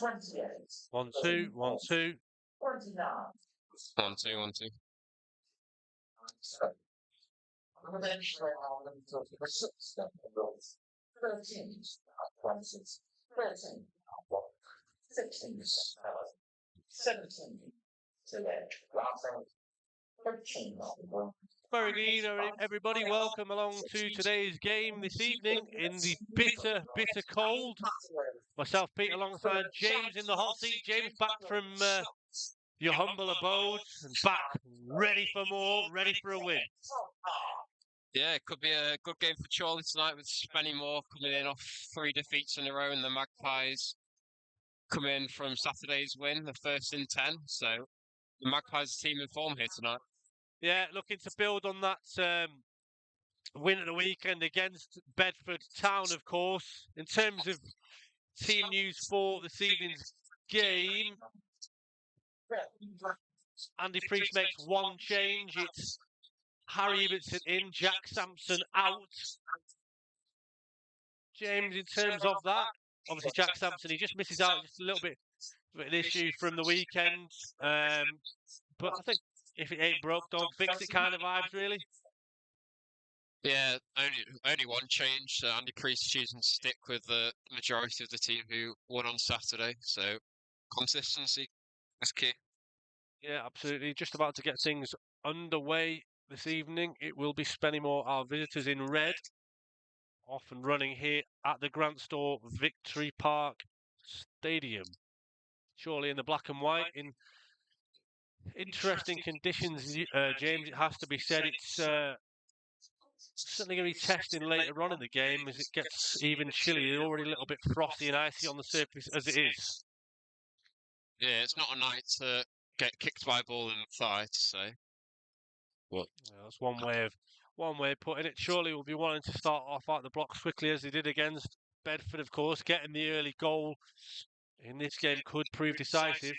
1 2 1 2. 1 2 1 2. Very good, everybody. Welcome along to today's game this evening in the bitter, bitter cold. Myself, Pete, alongside James in the hot seat. James back from your humble abode and back ready for more, ready for a win. Yeah, it could be a good game for Chorley tonight with Spennymoor coming in off 3 defeats in a row, and the Magpies come in from Saturday's win, the first in 10. So the Magpies team in form here tonight. Yeah, looking to build on that win at the weekend against Bedford Town, of course. In terms of team news for this evening's game, Andy Priest makes one change. It's Harry Ibbotson in, Jack Sampson out. James, in terms of that, obviously Jack Sampson, he just misses out just a little bit of an issue from the weekend. But I think if it ain't broke, don't fix it kind of vibes, really. Yeah, only one change. Andy Priest choosing to stick with the majority of the team who won on Saturday. So consistency is key. Yeah, absolutely. Just about to get things underway this evening. It will be Spennymoor, our visitors in red, off and running here at the Grant Store Victory Park Stadium. Chorley in the black and white in interesting conditions, James, it has to be said. It's certainly going to be testing later on in the game as it gets even chillier, already a little bit frosty and icy on the surface as it is. Yeah, it's not a night to get kicked by a ball in the thigh, to say. Well, that's one way of putting it. Chorley will be wanting to start off out the blocks quickly, as they did against Bedford, of course. Getting the early goal in this game could prove decisive.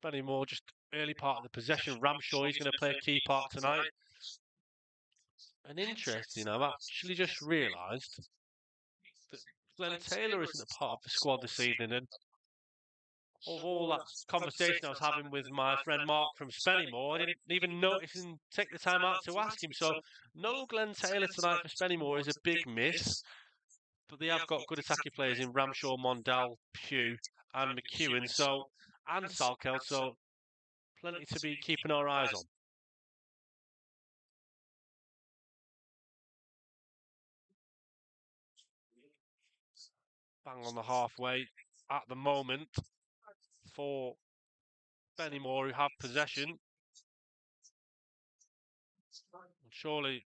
Spennymoor just early part of the possession. Ramshaw, he's going to play a key part tonight. And interesting, I've actually just realised that Glenn Taylor isn't a part of the squad this evening. And of all that conversation I was having with my friend Mark from Spennymoor, I didn't even notice and take the time out to ask him. So no Glenn Taylor tonight for Spennymoor is a big miss. But they have got good attacking players in Ramshaw, Mondal, Pugh and McEwen, and Salkeld, so plenty to be keeping our eyes on. Bang on the halfway at the moment for Spennymoor, who have possession. And surely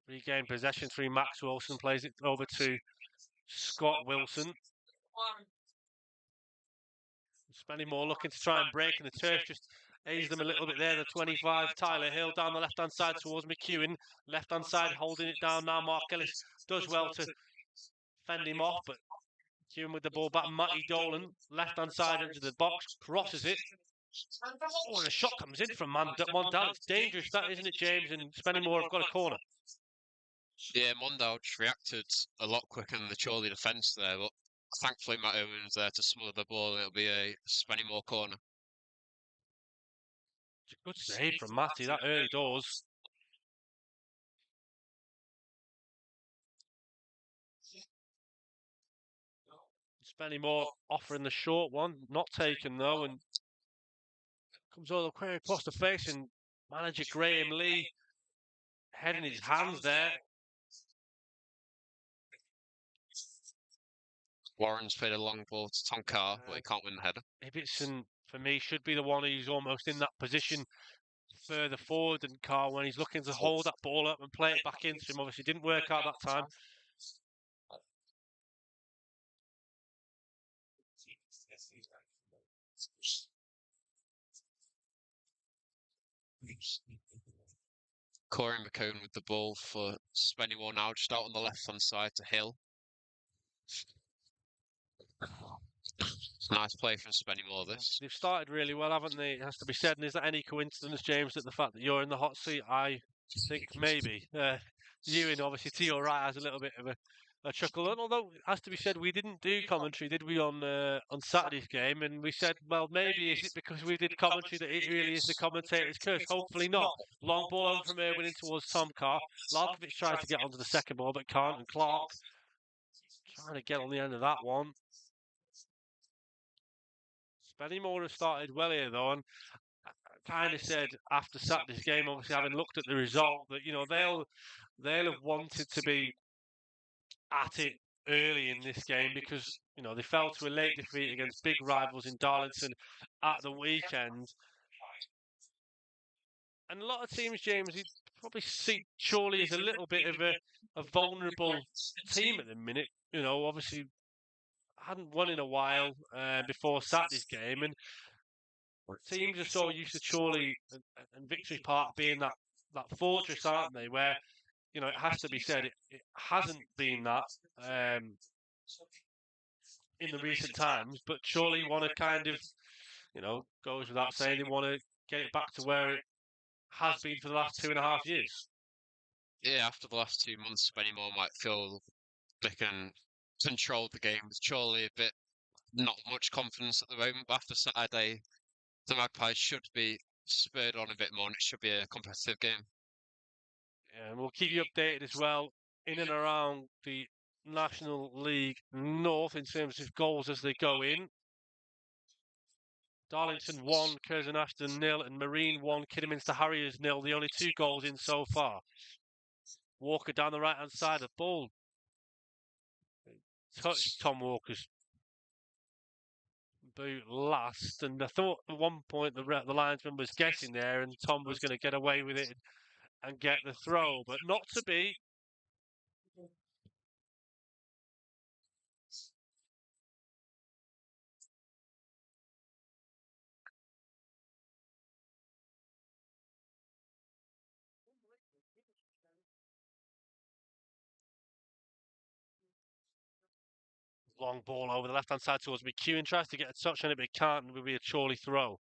regain possession through Max Wilson, plays it over to Scott Wilson. Spennymoor looking to try and break in the turf, just ease them a little bit there. The 25, Tyler Hill down the left-hand side towards McEwen. Left-hand side holding it down now. Mark Ellis does well to fend him off, but McEwen with the ball back. Matty Dolan, left-hand side into the box, crosses it. Oh, and a shot comes in from Mondal. It's dangerous, that, isn't it, James? And Spennymoor have got a corner. Yeah, Mondal just reacted a lot quicker than the Chorley defence there, but thankfully Matt Owen's there to smother the ball, and it'll be a Spennymoor corner. It's a good save from Matty, that early doors. Spennymoor offering the short one, not taken though, and comes all the way across the face, and manager Graham Lee head in his hands there. Warren's played a long ball to Tom Carr, but he can't win the header. Ibbotson, for me, should be the one who's almost in that position further forward than Carr when he's looking to hold that ball up and play it back into him. Obviously didn't work out that time. Corey McCone with the ball for Spennymoor now, just out on the left-hand side to Hill. Nice play from Spennymoor, this. They've started really well, haven't they? It has to be said. And is that any coincidence, James, that the fact that you're in the hot seat, I I think maybe. Ewan, obviously, to your right, has a little bit of a chuckle. And although, it has to be said, we didn't do commentary, did we, on Saturday's game? And we said, well, maybe is it because we did commentary that it really is the commentator's curse? Hopefully not. Long ball over from Irwin in towards Tom Carr. Larkovic tries to get onto the second ball, but can't. And Clark trying to get on the end of that one. Spennymoor has started well here, though, and kind of said after Saturday's game, obviously having looked at the result, that they'll have wanted to be at it early in this game because they fell to a late defeat against big rivals in Darlington at the weekend. And a lot of teams, James, you'd probably see Chorley as a little bit of a vulnerable team at the minute. Obviously hadn't won in a while before Saturday's game, and teams are so used to Chorley and Victory Park being that fortress, aren't they? Where it has to be said, it hasn't been that in the recent times, but Chorley want to kind of, goes without saying, they want to get it back to where it has been for the last 2.5 years. Yeah, after the last 2 months, Spennymoor might feel they can control the game. With Chorley a bit not much confidence at the moment, but after Saturday, the Magpies should be spurred on a bit more, and it should be a competitive game. Yeah, and we'll keep you updated as well in and around the National League North in terms of goals as they go in. Darlington 1, Curzon Ashton 0, and Marine 1, Kidderminster Harriers 0. The only 2 goals in so far. Walker down the right-hand side of the ball. Touched Tom Walker's boot last, and I thought at one point the linesman was guessing there and Tom was going to get away with it and get the throw, but not to be. Long ball over the left-hand side towards McEwen, tries to get a touch on it, but he can't, and it will be a Chorley throw.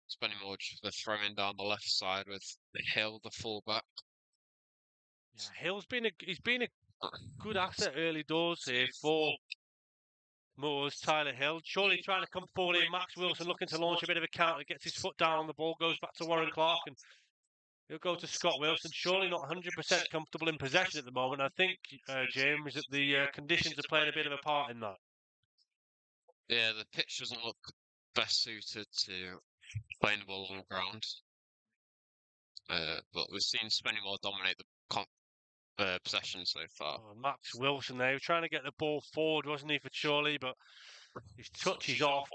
Spennymoor just the throwing down the left side with Hill, the fullback. Yeah, Hill's he's been a good asset early doors here for Moors. Tyler Hill, Chorley trying to come forward here. Max Wilson looking to launch a bit of a counter, gets his foot down on the ball, goes back to Warren Clark, and he'll go to Scott Wilson. Surely not 100% comfortable in possession at the moment. I think, James, that the conditions are playing a bit of a part in that. Yeah, the pitch doesn't look best suited to playing the ball on the ground. But we've seen Spennymoor dominate the possession so far. Oh, Max Wilson there, he was trying to get the ball forward, wasn't he, for Chorley, but his touch is off.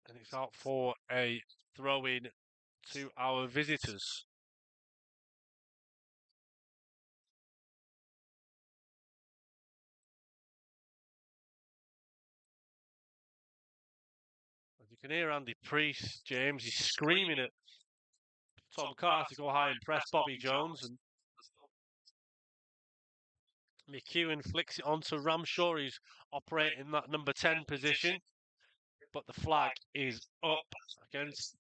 And it's out for a throw-in to our visitors. As you can hear Andy Priest, James, he's screaming at Tom Carr to go high and press Bobby Jones, and McEwen flicks it onto Ramshaw. He's operating that number 10 position, but the flag is up against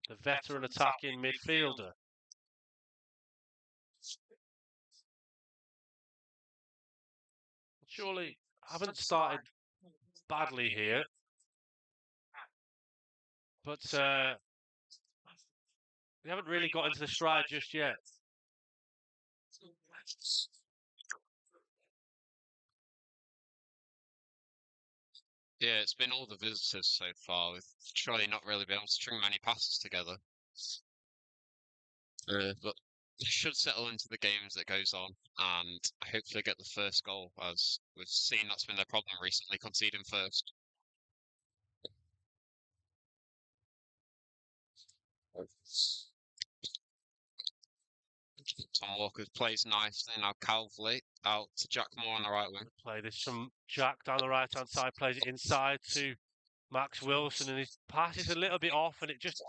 the veteran attacking midfielder. Surely haven't started badly here, but they haven't really got into the stride just yet. Yeah, it's been all the visitors so far, with Chorley not really been able to string many passes together. But They should settle into the games that goes on and hopefully get the first goal, as we've seen that's been their problem recently, conceding first. Tom Walker plays nicely, now Calvley out to Jack Moore on the right wing. Play this from Jack down the right-hand side, plays it inside to Max Wilson, and his pass is a little bit off, and it just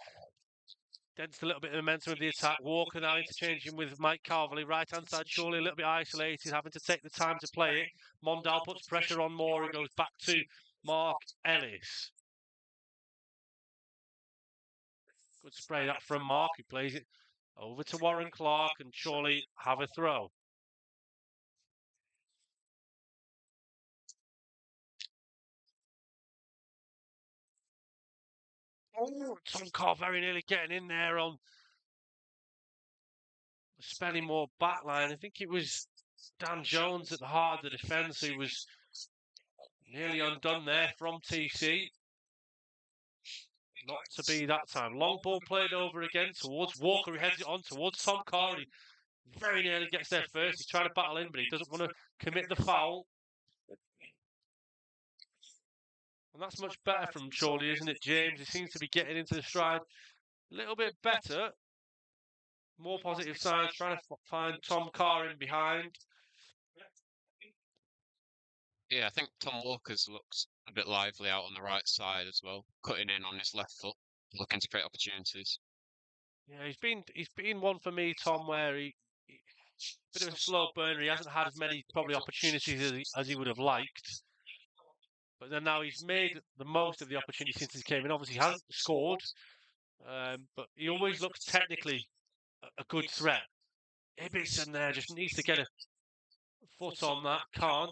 dents a little bit of the momentum of the attack. Walker now interchanging with Mike Calvley, right-hand side, Chorley a little bit isolated, having to take the time to play it. Mondal puts pressure on Moore, he goes back to Mark Ellis. Good spray that from Mark, who plays it over to Warren Clark, and Chorley have a throw. Oh, Tom Carr very nearly getting in there on the Spennymoor backline. I think it was Dan Jones at the heart of the defence who was nearly undone there from TC. Not to be that time. Long ball played over again towards Walker, who heads it on towards Tom Carr. He very nearly gets there first. He's trying to battle in, but he doesn't want to commit the foul. And that's much better from Chorley, isn't it, James? He seems to be getting into the stride a little bit better. More positive signs, trying to find Tom Carr in behind. Yeah, I think Tom Walker's looked a bit lively out on the right side as well, cutting in on his left foot, looking to create opportunities. Yeah, he's been one for me, Tom, where he bit of a slow burner. He hasn't had as many probably opportunities as he would have liked. But then now he's made the most of the opportunity since he came in. Obviously, he hasn't scored, but he always looks technically a good threat. Ibbotson there just needs to get a foot on that. Can't.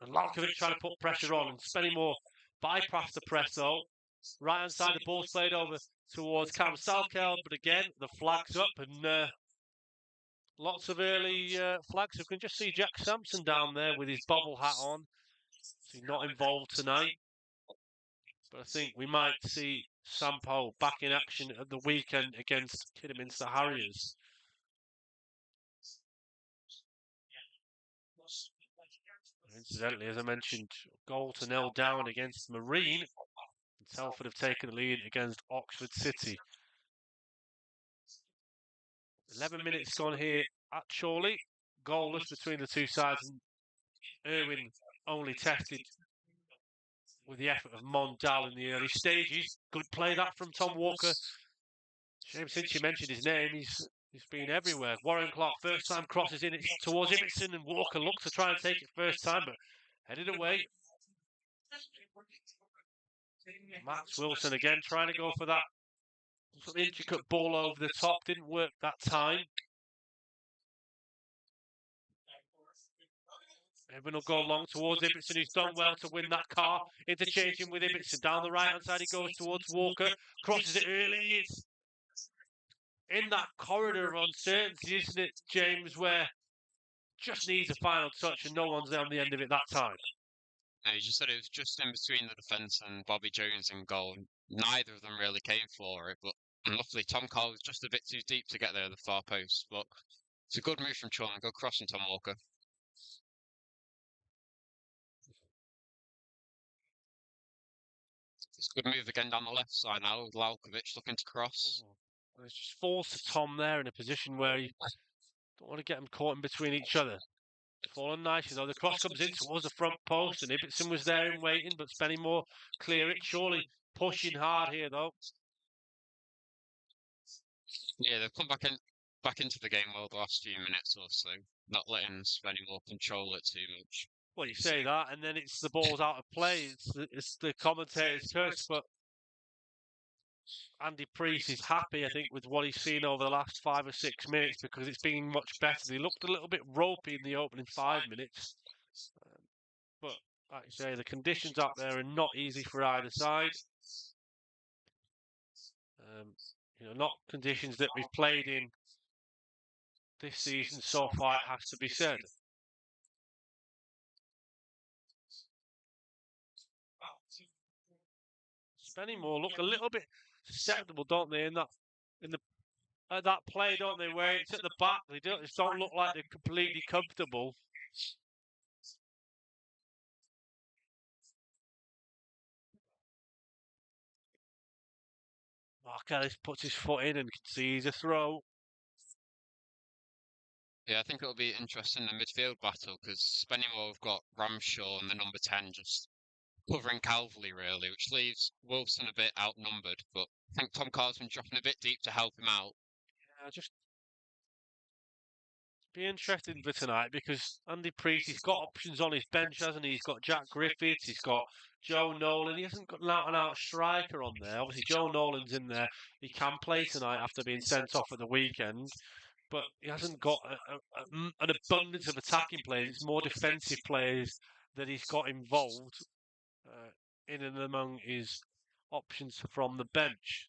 And Lalkovic trying to put pressure on. And Spennymoor bypassed the press, though. Right hand side, the ball's played over towards Cam Salkel. But again, the flag's up. And lots of early flags. You can just see Jack Sampson down there with his bobble hat on. So he's not involved tonight. But I think we might see Sampo back in action at the weekend against Kidderminster Harriers. Incidentally, as I mentioned, goal to 0 down against Marine. Telford have taken the lead against Oxford City. 11 minutes gone here at Chorley. Goalless between the two sides. And Irwin only tested with the effort of Mondal in the early stages. Good play that from Tom Walker. Shame since you mentioned his name, he's been everywhere. Warren Clark first time crosses in towards Ibbotson, and Walker looks to try and take it first time, but headed away. Max Wilson again trying to go for that sort of intricate ball over the top. Didn't work that time. Everyone will go long towards Ibbotson, who's done well to win that car. Interchanging with Ibbotson. Down the right-hand side he goes towards Walker. Crosses it early. It's in that corridor of uncertainty, isn't it, James, where just needs a final touch and no one's on the end of it that time. No, you just said it was just in between the defence and Bobby Jones in goal. Neither of them really came for it, but luckily Tom Carr was just a bit too deep to get there at the far post. But it's a good move from Chorley. Good cross from Tom Walker. It's a good move again down the left side now with Lalkovic looking to cross. It just falls to Tom there in a position where he don't want to get him caught in between each other. Fallen nicely though. The cross comes in towards the front post, and Ibbotson was there and waiting, but Spennymoor clear it. Surely pushing hard here though. Yeah, they've come back into the game well the last few minutes or so, not letting Spennymoor control it too much. Well, you say that, and then it's the ball's out of play. It's the commentator's curse, but Andy Priest is happy, I think, with what he's seen over the last 5 or 6 minutes because it's been much better. He looked a little bit ropey in the opening 5 minutes. But, like you say, the conditions up there are not easy for either side. Not conditions that we've played in this season so far, it has to be said. Spennymoor look a little bit susceptible, don't they, in the at that play, don't they? Where it's at the back, they just don't look like they're completely comfortable. Mark Ellis puts his foot in and concedes a throw. Yeah, I think it'll be interesting in the midfield battle because Spennymoor have got Ramshaw and the number 10 just covering Calverley really, which leaves Wilson a bit outnumbered. But I think Tom Carr's been dropping a bit deep to help him out. Yeah, just be interesting for tonight because Andy Priest, he's got options on his bench, hasn't he? He's got Jack Griffiths, he's got Joe Nolan. He hasn't got an out-and-out striker on there. Obviously, Joe Nolan's in there. He can play tonight after being sent off at the weekend, but he hasn't got an abundance of attacking players. It's more defensive players that he's got involved in and among his options from the bench.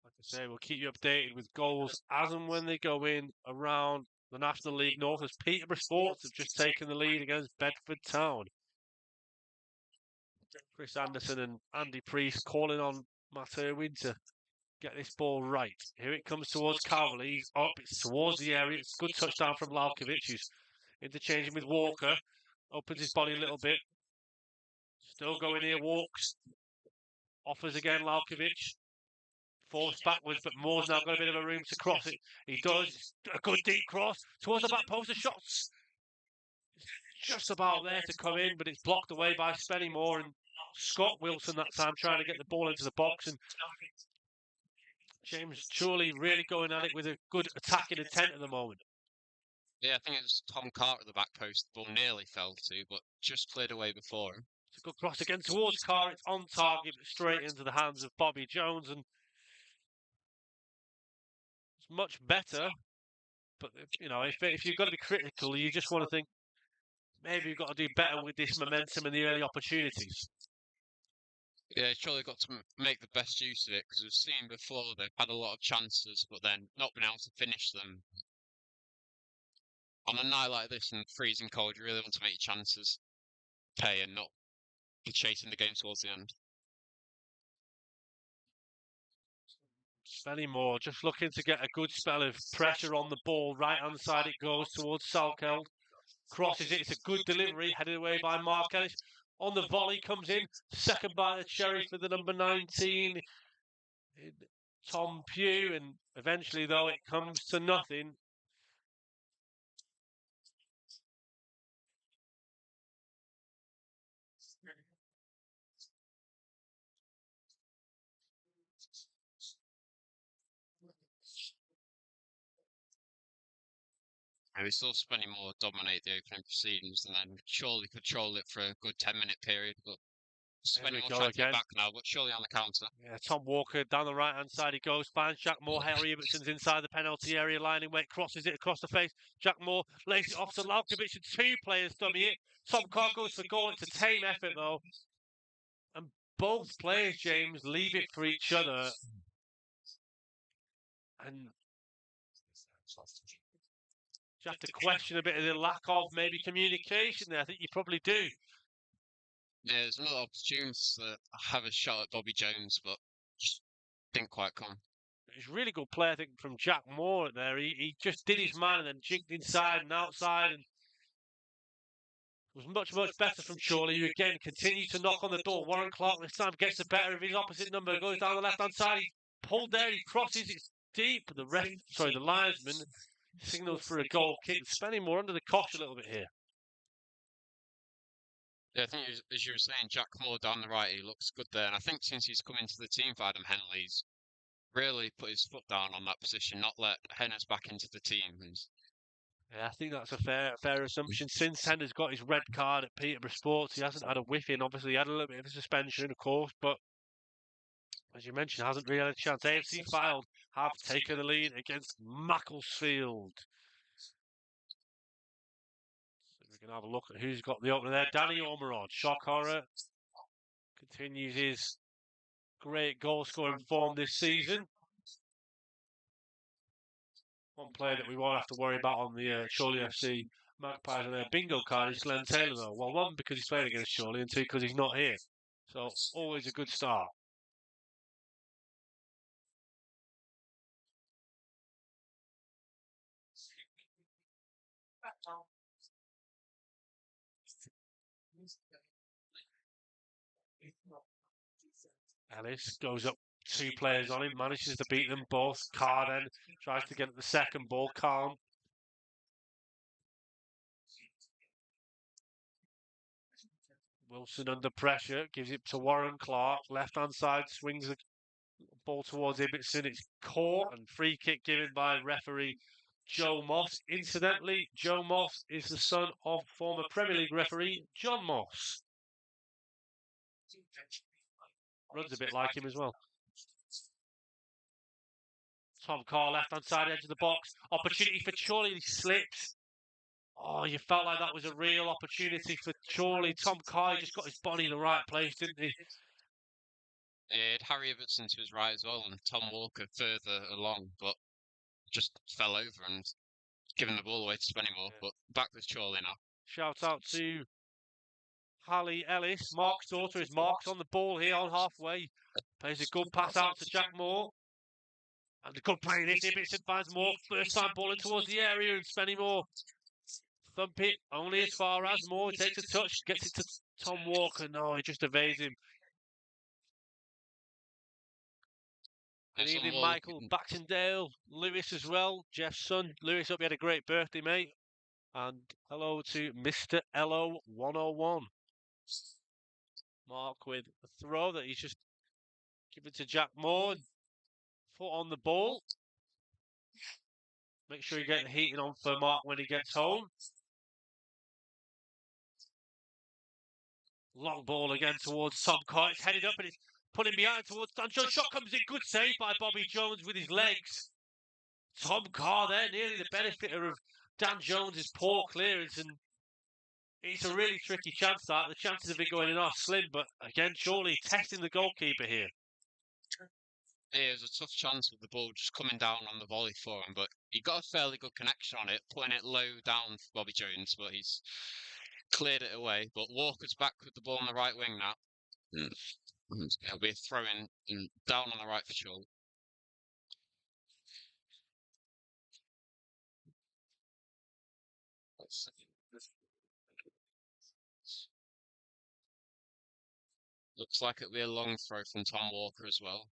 Like I say, we'll keep you updated with goals as and when they go in around the National League North, as Peterborough Sports have just taken the lead against Bedford Town. Chris Anderson and Andy Priest calling on Matt Irwin to get this ball right. Here it comes towards Calverley. He's up, it's towards the area. It's a good touchdown from Lalkovic, who's interchanging with Walker. Opens his body a little bit. Still going here, walks. Offers again, Lalkovic. Forced backwards, but Moore's now got a bit of a room to cross it. He does. A good deep cross towards the back post. The shot's just about there to come in, but it's blocked away by Spennymoor and Scott Wilson that time trying to get the ball into the box. And James Chorley really going at it with a good attacking intent at the moment. Yeah, I think it was Tom Carr at the back post. The ball nearly fell to, but just cleared away before him. It's a good cross again towards Carr. It's on target, but straight into the hands of Bobby Jones. And it's much better. But, you know, if you've got to be critical, you just want to think, maybe you've got to do better with this momentum and the early opportunities. Yeah, surely got to make the best use of it because we've seen before they've had a lot of chances, but then not been able to finish them. On a night like this in freezing cold, you really want to make your chances pay and not be chasing the game towards the end. Spennymoor just looking to get a good spell of pressure on the ball. Right hand side it goes towards Salkeld. Crosses it. It's a good delivery. Headed away by Mark Ellis. On the volley comes in. Second by the cherry for the number 19. Tom Pugh. And eventually, though, it comes to nothing. And we saw Spennymoor dominate the opening proceedings and then surely control it for a good 10-minute period, but Spennymoor trying to get back now, but surely on the counter. Yeah, Tom Walker down the right-hand side he goes, finds Jack Moore. Harry Ibbetson's inside the penalty area, lining weight, crosses it across the face. Jack Moore lays it off to Lalkovic, and two players dummy it. Tom Carr goes for goal. It's a tame effort, though. And both players, James, leave it for each other. And you have to question a bit of the lack of maybe communication there. I think you probably do. Yeah, there's another opportunity to have a shot at Bobby Jones, but just didn't quite come. It's a really good play, I think, from Jack Moore there. He just did his man and then jigged inside and outside, and was much better from Chorley, who again continued to knock on the door. Warren Clark this time gets the better of his opposite number, goes down the left-hand side. He's pulled there, he crosses, it's deep. The linesman signals for a goal kick. Spennymoor under the cosh a little bit here. Yeah, I think as you were saying, Jack Moore down the right, he looks good there. And I think since he's come into the team for Adam Henley, he's really put his foot down on that position, not let Hennes back into the team. And yeah, I think that's a fair assumption. Since Hender's got his red card at Peterborough Sports, he hasn't had a whiff in. Obviously, he had a little bit of a suspension, of course, but as you mentioned, hasn't really had a chance. AFC Fylde have taken the lead against Macclesfield. So we can have a look at who's got the opener there. Danny Ormerod, shock horror, continues his great goal-scoring form this season. One player that we won't have to worry about on the Chorley FC Magpies on their bingo card is Glenn Taylor, though. Well, one, because he's playing against Chorley, and two, because he's not here. So, always a good start. Ellis goes up, 2 players on him, manages to beat them both. Carr then tries to get at the second ball, calm. Wilson under pressure, gives it to Warren Clark. Left-hand side, swings the ball towards Ibbotson. It's caught and free kick given by referee Joe Moss. Incidentally, Joe Moss is the son of former Premier League referee John Moss. Runs a bit like him as well. Tom Carr, left-hand side, edge of the box. Opportunity for Chorley, he slips. Oh, you felt like that was a real opportunity for Chorley. Tom Carr just got his body in the right place, didn't he? He had Harry Ibbotson to his right as well, and Tom Walker further along, but just fell over and given the ball away to Spennymoor. But back with Chorley now. Shout out to Hallie Ellis. Mark's daughter is Mark's on the ball here on halfway. Plays a good pass out to Jack Moore. And a good play this. Ibbotson finds Moore. First time balling towards the area, and Spennymoor thump it only as far as Moore takes a touch, gets it to Tom Walker. No, he just evades him. Good evening, Michael Baxendale. Lewis as well. Jeff's son. Lewis, hope you had a great birthday, mate. And hello to Mr. LO 101. Mark with a throw that he's just given to Jack Moore. Foot on the ball. Make sure you get the heating on for Mark when he gets home. Long ball again towards Tom Carr. It's headed up and it's putting behind towards Dan Jones. Shot comes in. Good save by Bobby Jones with his legs. Tom Carr there, nearly the benefiter of Dan Jones's poor clearance. And it's a really tricky chance that. The chances of it going in are slim. But again, Chorley testing the goalkeeper here. Yeah, it was a tough chance with the ball just coming down on the volley for him. But he got a fairly good connection on it, putting it low down for Bobby Jones. But he's cleared it away. But Walker's back with the ball on the right wing now. It'll be a throw-in down on the right for Chorley. Looks like it'll be a long throw from Tom Walker as well.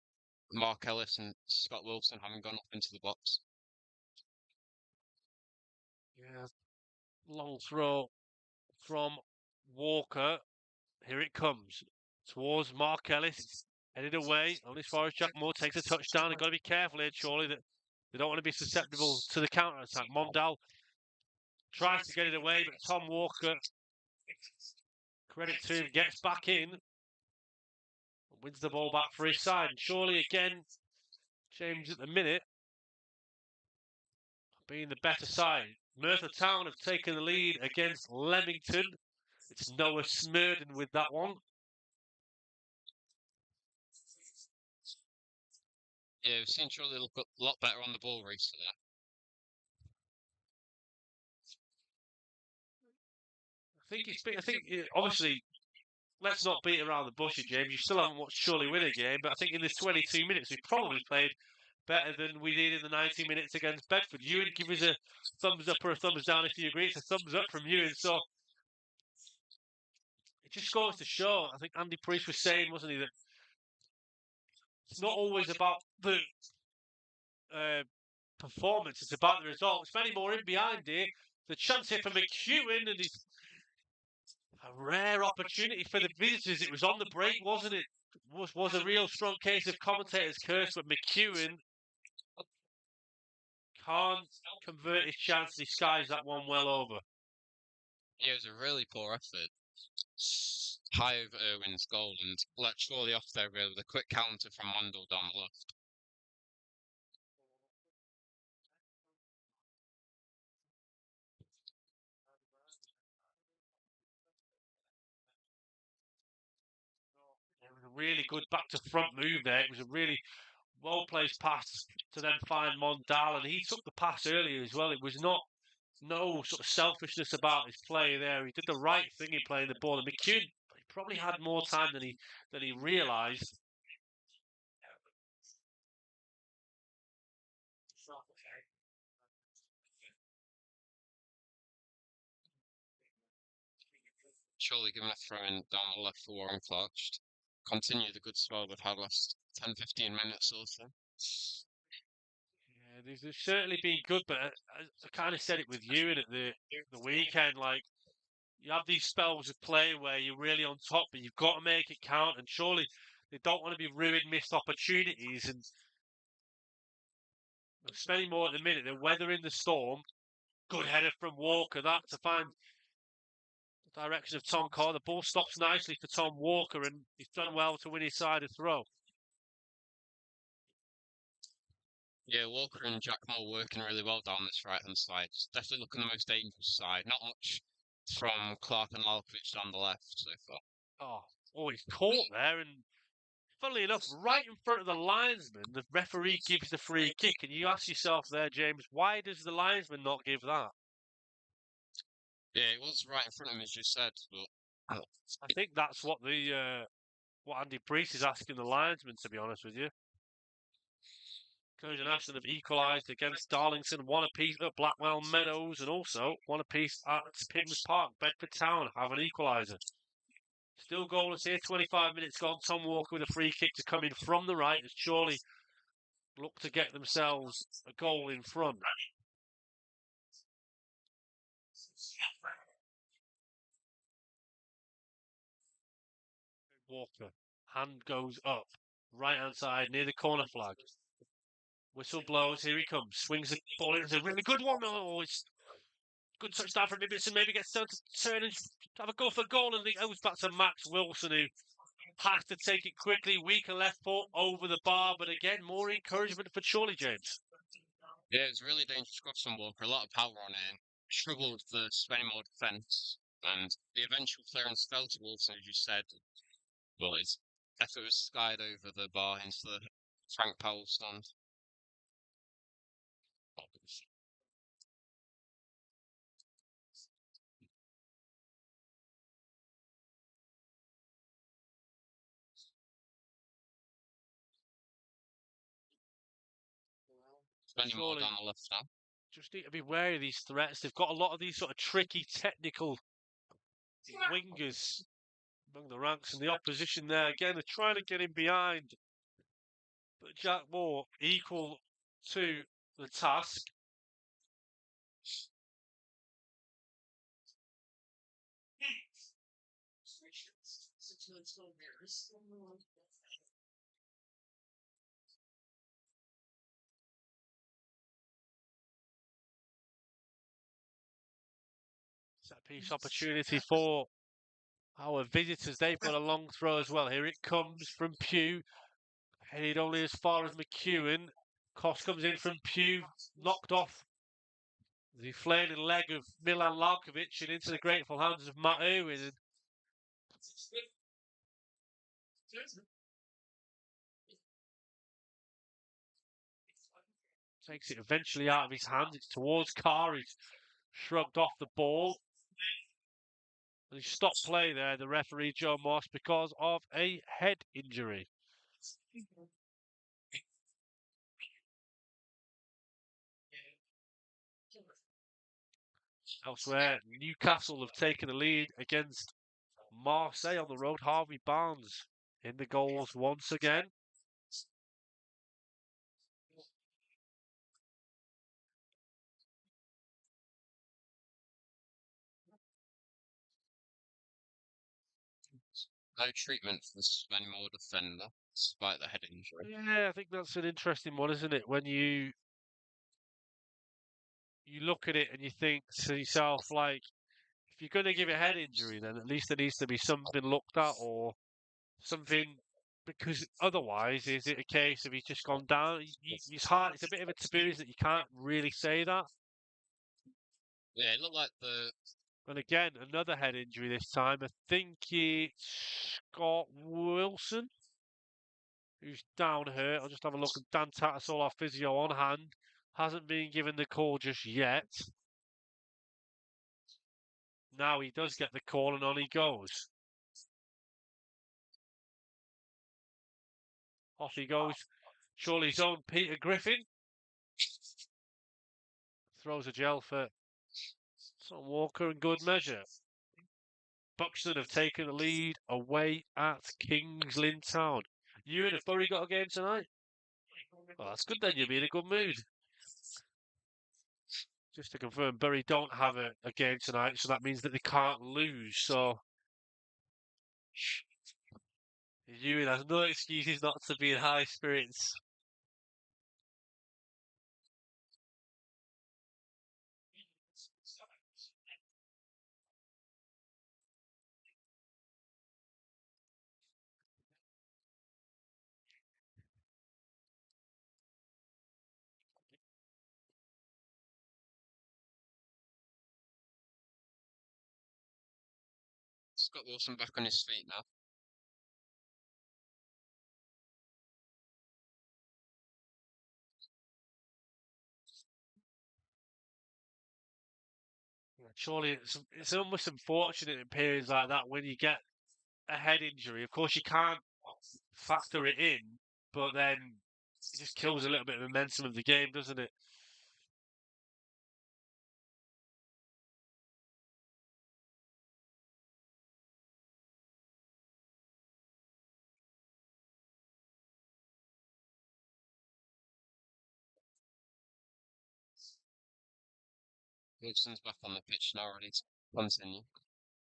Mark Ellis and Scott Wilson haven't gone up into the box. Yeah, long throw from Walker. Here it comes towards Mark Ellis. It's headed away, only as far as Jack Moore takes a touchdown. They've got to be careful here, Chorley, that they don't want to be susceptible to the counter-attack. Mondal tries to get it away, but Tom Walker, credit to him, gets back in. Wins the ball back for his side. And Chorley again, James at the minute, being the better side. Merthyr Town have taken the lead against Leamington. It's Noah Smurden with that one. Yeah, we've seen Chorley look a lot better on the ball recently. I think obviously, let's not beat around the bush, James. You still haven't watched Chorley win a game, but I think in this 22 minutes, we probably played better than we did in the 90 minutes against Bedford. Ewan, give us a thumbs up or a thumbs down if you agree. It's a thumbs up from Ewan. So it just goes to show. I think Andy Priest was saying, wasn't he, that it's not always about the performance, it's about the result. Spennymoor in behind here. The chance here for McEwen, and it's a rare opportunity for the visitors. It was on the break, wasn't it? Was a real strong case of commentator's curse, but McEwen can't convert his chance. He skies that one well over. Yeah, it was a really poor effort. High over Irwin's goal and let Chorley off there really with a quick counter from Mondal down the left. It was a really good back to front move there. It was a really well placed pass to then find Mondal, and he took the pass earlier as well. It was not no sort of selfishness about his play there. He did the right thing in playing the ball. And McEwen, he probably had more time than he realised. Chorley giving a throw in down the left for Warren Clark. Just continue the good spell they've had last 10-15 minutes or so. Yeah, they've certainly been good, but I kind of said it with you at the weekend. Like, you have these spells of play where you're really on top, but you've got to make it count. And surely they don't want to be ruined missed opportunities. And Spennymoor at the minute, they're weathering the storm. Good header from Walker. That to find the direction of Tom Carr. The ball stops nicely for Tom Walker, and he's done well to win his side a throw. Yeah, Walker and Jack Moore working really well down this right-hand side. It's definitely looking the most dangerous side. Not much from Clark and Lalkovic down the left so far. Oh, he's caught there, and funnily enough, right in front of the linesman, the referee gives the free kick, and you ask yourself there, James, why does the linesman not give that? Yeah, it was right in front of him, as you said, but I think that's what what Andy Priest is asking the linesman, to be honest with you. Coach and Ashton have equalised against Darlington, one apiece at Blackwell Meadows, and also one apiece at Pymmes Park. Bedford Town have an equaliser. Still goalless here, 25 minutes gone. Tom Walker with a free kick to come in from the right as Chorley look to get themselves a goal in front. Walker, hand goes up, right hand side near the corner flag. Whistle blows, here he comes, swings the ball in, it's a really good one. Oh, it's good touchdown from Ibbotson, maybe gets down to turn and have a go for goal, and it goes back to Max Wilson, who has to take it quickly. Weaker left foot over the bar, but again, more encouragement for Chorley, James. yeah, it was really dangerous cross from Walker, a lot of power on it. Struggled with the Spennymoor defence, and the eventual clearance fell to Wilson, as you said. Well, his effort was skied over the bar into the Frank Powell stand. Spennymoor down the left now. Just need to be wary of these threats. They've got a lot of these sort of tricky technical wingers among the ranks, and the opposition there again, they're trying to get him behind, but Jack Moore equal to the task. Set piece opportunity for our visitors. They've got a long throw as well. Here it comes from Pugh. Headed only as far as McEwen. Koss comes in from Pugh, knocked off the flailing leg of Milan Lalkovic and into the grateful hands of Matt Irwin. And takes it eventually out of his hands. It's towards Carr. He's shrugged off the ball. And he stopped play there, the referee Joe Moss, because of a head injury. Elsewhere, Newcastle have taken the lead against Marseille on the road. Harvey Barnes in the goals once again. No treatment for the Spennymoor defender, despite the head injury. Yeah, I think that's an interesting one, isn't it? When you look at it and you think to yourself, like, if you're going to give a head injury, then at least there needs to be something looked at or something, because otherwise, is it a case of he's just gone down? It's hard. It's a bit of a taboo, isn't it? You can't really say that. Yeah, it looked like the... And again, another head injury this time. I think it's Scott Wilson. who's down hurt. I'll just have a look at Dan Tattersall, our physio, on hand. Hasn't been given the call just yet. Now he does get the call and on he goes. Off he goes. Chorley's own Peter Griffin. Throws a gel for Tom Walker in good measure. Buxton have taken the lead away at Kings Lynn Town. Ewan, have Bury got a game tonight? Well, that's good then, you'll be in a good mood. Just to confirm, Bury don't have a game tonight, so that means that they can't lose. So Ewan has no excuses not to be in high spirits. Scott Wilson back on his feet now. Surely it's almost unfortunate in periods like that when you get a head injury. Of course, you can't factor it in, but then it just kills a little bit of momentum of the game, doesn't it? Wilson's back on the pitch now, ready to continue.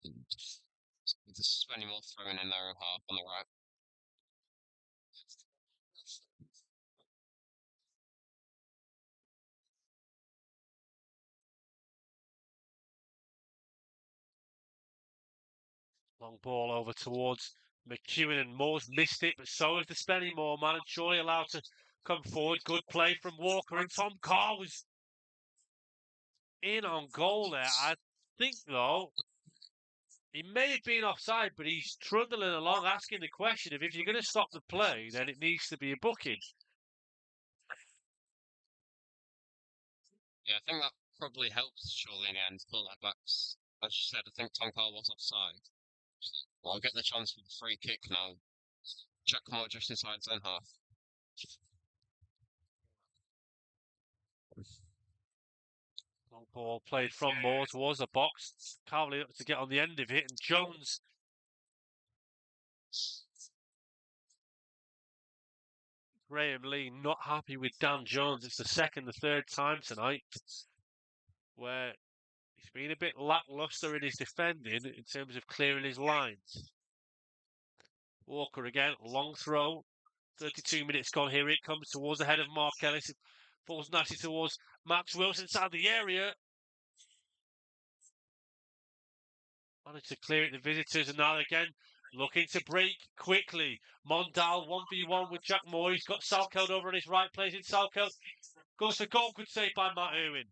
With the Spennymoor throwing in their own half on the right. Long ball over towards McEwen, and Moore's missed it, but so has the Spennymoor man, and surely allowed to come forward. Good play from Walker, and Tom Carr was in on goal there. I think, though, he may have been offside, but he's trundling along, asking the question of if you're going to stop the play, then it needs to be a booking. Yeah, I think that probably helps surely in the end. Fullbacks, as you said, I think Tom Carr was offside. Well, I'll get the chance for the free kick now. Jack Moore just inside his own half. Long ball played from Moore towards the box. Cowley up to get on the end of it, and Jones. Graham Lee not happy with Dan Jones. It's the third time tonight where he's been a bit lacklustre in his defending in terms of clearing his lines. Walker again, long throw. 32 minutes gone. Here it comes towards the head of Mark Ellis. It falls nicely towards Max Wilson inside the area. Managed to clear it, the visitors, and now again looking to break quickly. Mondal 1v1 with Jack Moore. He's got Salkeld over on his right, plays in Salkeld. Goes for goal, good save by Matt Irwin.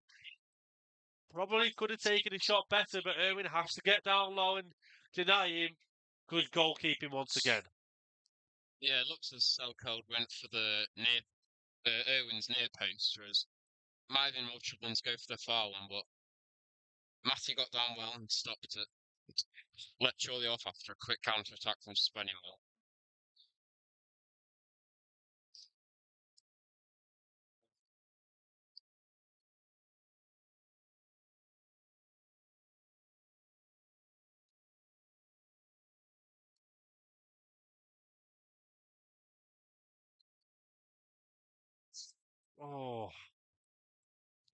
Probably could have taken a shot better, but Irwin has to get down low and deny him. Good goalkeeping once again. Yeah, it looks as Salkeld went for the Irwin's near post, whereas might have been more troubling to go for the far one, but Matty got down well and stopped it. Let Chorley off after a quick counter attack from Spennymoor. Oh,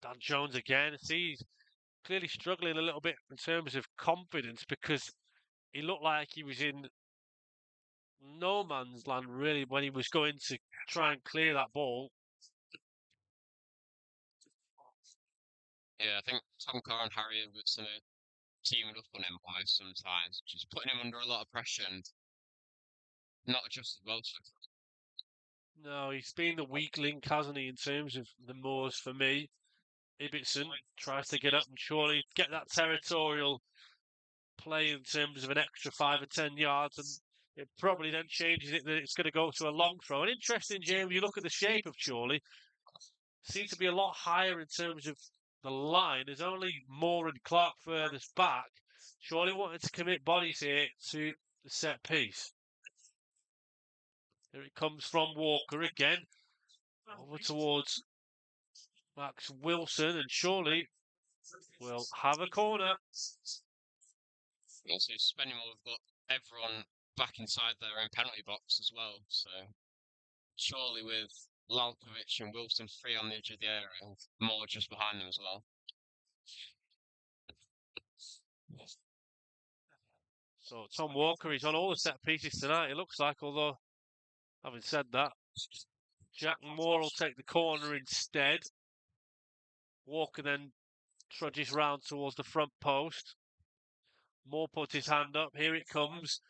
Dan Jones again. See, he's clearly struggling a little bit in terms of confidence because he looked like he was in no man's land really when he was going to try and clear that ball. Yeah, I think Tom Carr and Harry Everton are teaming up on him almost sometimes, just putting him under a lot of pressure and not adjusted well to it. No, he's been the weak link, hasn't he, in terms of the Moors for me. Ibbotson tries to get up and surely get that territorial play in terms of an extra 5 or 10 yards, and it probably then changes it that it's going to go to a long throw. And interesting, James, you look at the shape of Chorley, seems to be a lot higher in terms of the line. There's only Moore and Clark furthest back. Chorley wanted to commit bodies here to the set piece. Here it comes from Walker again, over towards Max Wilson, and Chorley will have a corner. Also, Spennymoor have got everyone back inside their own penalty box as well. So, Chorley with Lalkovic and Wilson free on the edge of the area, and Moore just behind them as well. So, Tom Walker is on all the set pieces tonight, it looks like, although, having said that, Jack Moore will take the corner instead. Walker then trudges round towards the front post. Moore puts his hand up. Here it comes.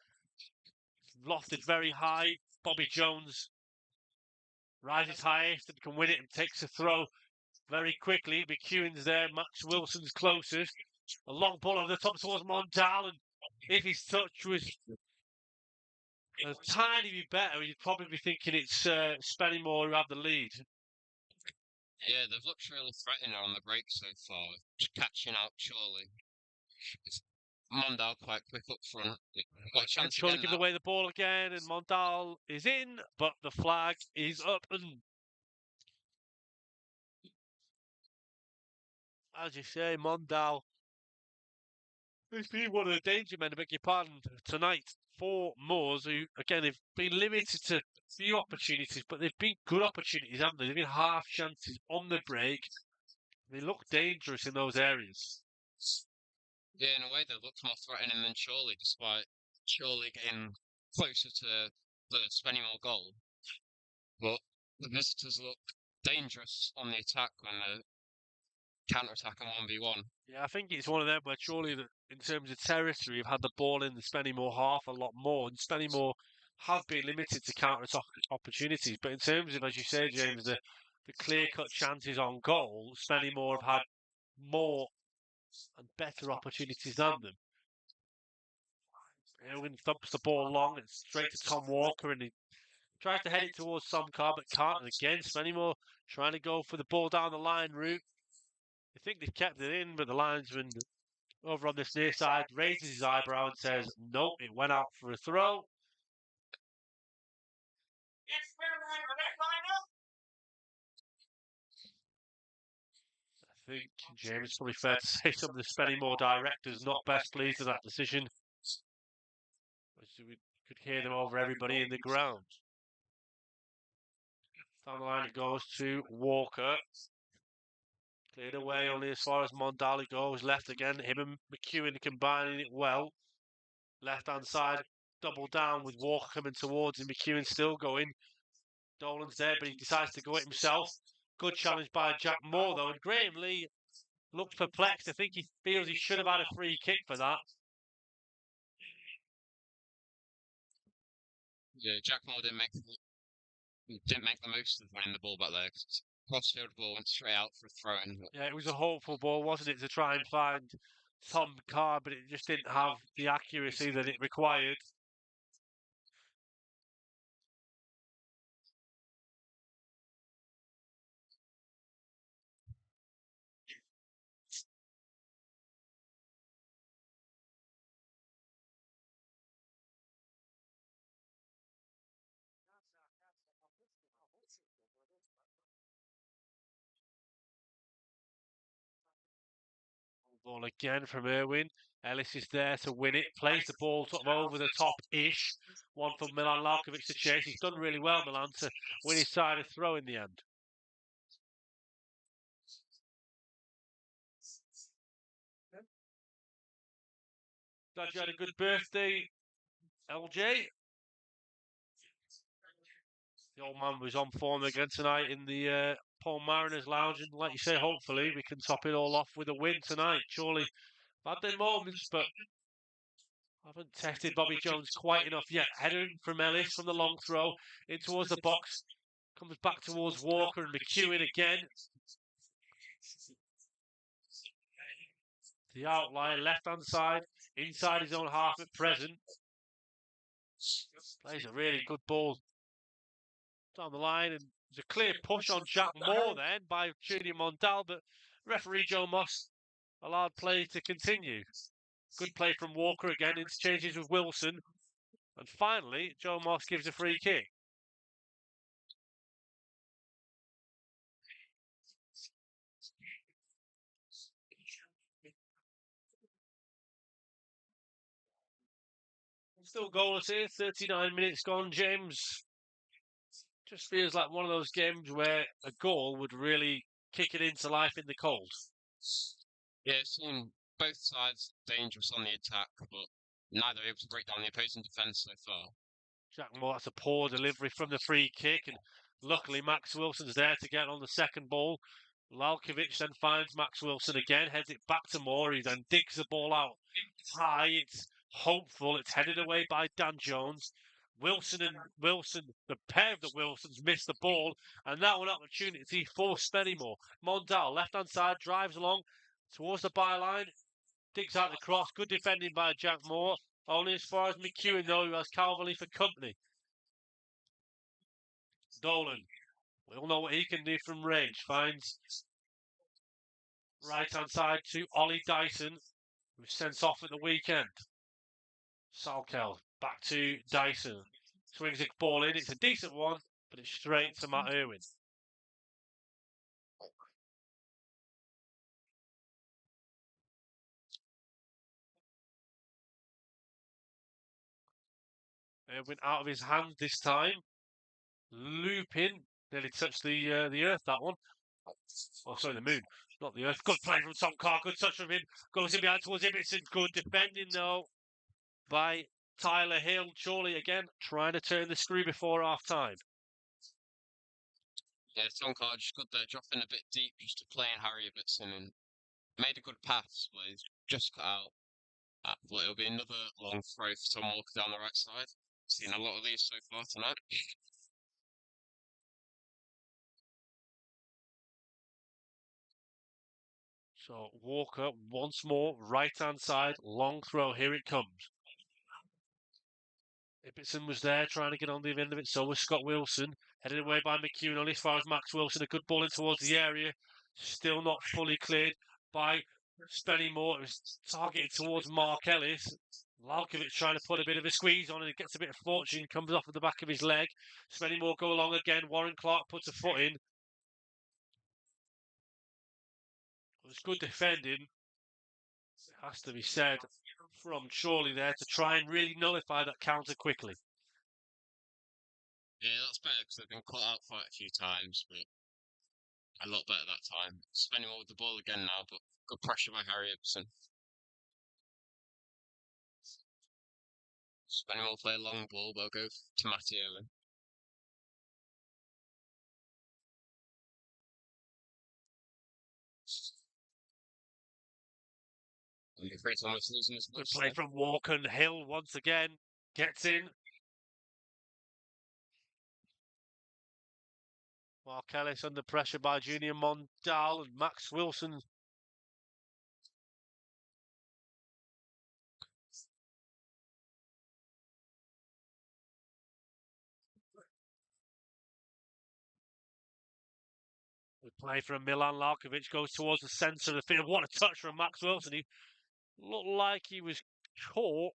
Lofted very high. Bobby Jones rises highest and can win it and takes a throw very quickly. McEwen's there. Max Wilson's closest. A long ball over the top towards Mondal, and if his touch was a tiny bit better, you'd probably be thinking it's Spennymoor who have the lead. Yeah, they've looked really threatening on the break so far, just catching out Chorley. Mondal quite quick up front. Got a chance Chorley again gives now. away the ball again, and Mondal is in, but the flag is up. And as you say, Mondal has been one of the danger men, I beg your pardon, tonight for Moors, who, again, have been limited to few opportunities, but they've been good opportunities, haven't they? They've been half chances on the break. They look dangerous in those areas. Yeah, in a way, they looked more threatening than Chorley, despite Chorley getting closer to the Spennymoor goal. But the visitors look dangerous on the attack when they counter-attack on 1v1. Yeah, I think it's one of them where Chorley, in terms of territory, have had the ball in the Spennymoor half a lot more, and Spennymoor have been limited to counter-attack opportunities. But in terms of, as you say, James, the clear-cut chances on goal, Spennymoor have had more and better opportunities than them. Irwin thumps the ball long, it's straight to Tom Walker, and he tries to head it towards Somcar, but can't. And again, Spennymoor trying to go for the ball down the line route. I think they've kept it in, but the linesman over on this near side raises his eyebrow and says, nope, it went out for a throw. I think, James, it's probably fair to say some of the Spennymoor directors not best pleased with that decision. We could hear them over everybody in the ground. Down the line it goes to Walker. Cleared away only as far as Mondali goes. Left again. Him and McEwen combining it well. Left hand side, double down with Walker coming towards him. McEwen still going. Dolan's there, but he decides to go it himself. Good challenge by Jack Moore, though. And Graham Lee looked perplexed. I think he feels he should have had a free kick for that. Yeah, Jack Moore didn't make the most of winning the ball back there. Crossfield ball went straight out for a throw-in. Yeah, it was a hopeful ball, wasn't it, to try and find Tom Carr, but it just didn't have the accuracy that it required. Ball again from Irwin. Ellis is there to win it. Plays the ball sort of over the top-ish. One for Milan Lalkovic to chase. He's done really well, Milan, to win his side of throw in the end. Glad you had a good birthday, LJ. The old man was on form again tonight in the Paul Mariners Lounge, and like you say, hopefully we can top it all off with a win tonight. Surely, bad their moments, but haven't tested Bobby Jones quite enough yet. Header from Ellis from the long throw in towards the box. Comes back towards Walker and McEwen again. The outline, left-hand side, inside his own half at present. Plays a really good ball down the line, and there's a clear push on Jack Moore then by Junior Mondal, but referee Joe Moss allowed play to continue. Good play from Walker again, interchanges with Wilson, and finally Joe Moss gives a free kick. Still goalless here, 39 minutes gone, James. Just feels like one of those games where a goal would really kick it into life in the cold. Yeah, it's seen both sides dangerous on the attack, but neither able to break down the opposing defence so far. Jack Moore, that's a poor delivery from the free kick, and luckily Max Wilson's there to get on the second ball. Lalkovic then finds Max Wilson again, heads it back to Moore, he then digs the ball out high. It's hopeful, it's headed away by Dan Jones. Wilson, the pair of the Wilsons missed the ball, and now an opportunity for Spennymoor. Mondal, left-hand side, drives along towards the byline, digs out the cross. Good defending by Jack Moore. Only as far as McEwen, though, who has Calverley for company. Dolan, we all know what he can do from range. Finds right-hand side to Ollie Dyson, who was sent off at the weekend. Salkel, back to Dyson. Swings the ball in. It's a decent one, but it's straight to Matt Irwin. Irwin out of his hand this time. Looping. Nearly touched the earth, that one. Oh, sorry, the moon. Not the earth. Good play from Tom Carr. Good touch from him. Goes in behind towards Ibbotson. Good defending, though, by Tyler Hill. Chorley again trying to turn the screw before half-time. Yeah, Tom Carr just got there, dropping a bit deep just to play in Harry Ibbotson, and made a good pass, but he's just cut out. But it'll be another long throw for Tom Walker down the right side. Seen a lot of these so far tonight. So Walker once more, right-hand side, long throw. Here it comes. Ibbotson was there trying to get on the end of it. So was Scott Wilson. Headed away by McEwen only as far as Max Wilson. A good ball in towards the area. Still not fully cleared by Spennymoor. It was targeted towards Mark Ellis. Lalkovic trying to put a bit of a squeeze on, and it gets a bit of fortune. Comes off of the back of his leg. Spennymoor go along again. Warren Clark puts a foot in. It was good defending, it has to be said, from Chorley there to try and really nullify that counter quickly. Yeah, that's better because they've been caught out quite a few times, but a lot better that time. Spennymoor with the ball again now, but good pressure by Harry Ibbotson. Spennymoor will play a long ball, they'll go to Matty Owen. Almost losing his Good play from Walker, and Hill once again gets in. Mark Ellis under pressure by Junior Mondal and Max Wilson. Good play from Milan Lalkovic, goes towards the centre of the field. What a touch from Max Wilson. He looked like he was caught.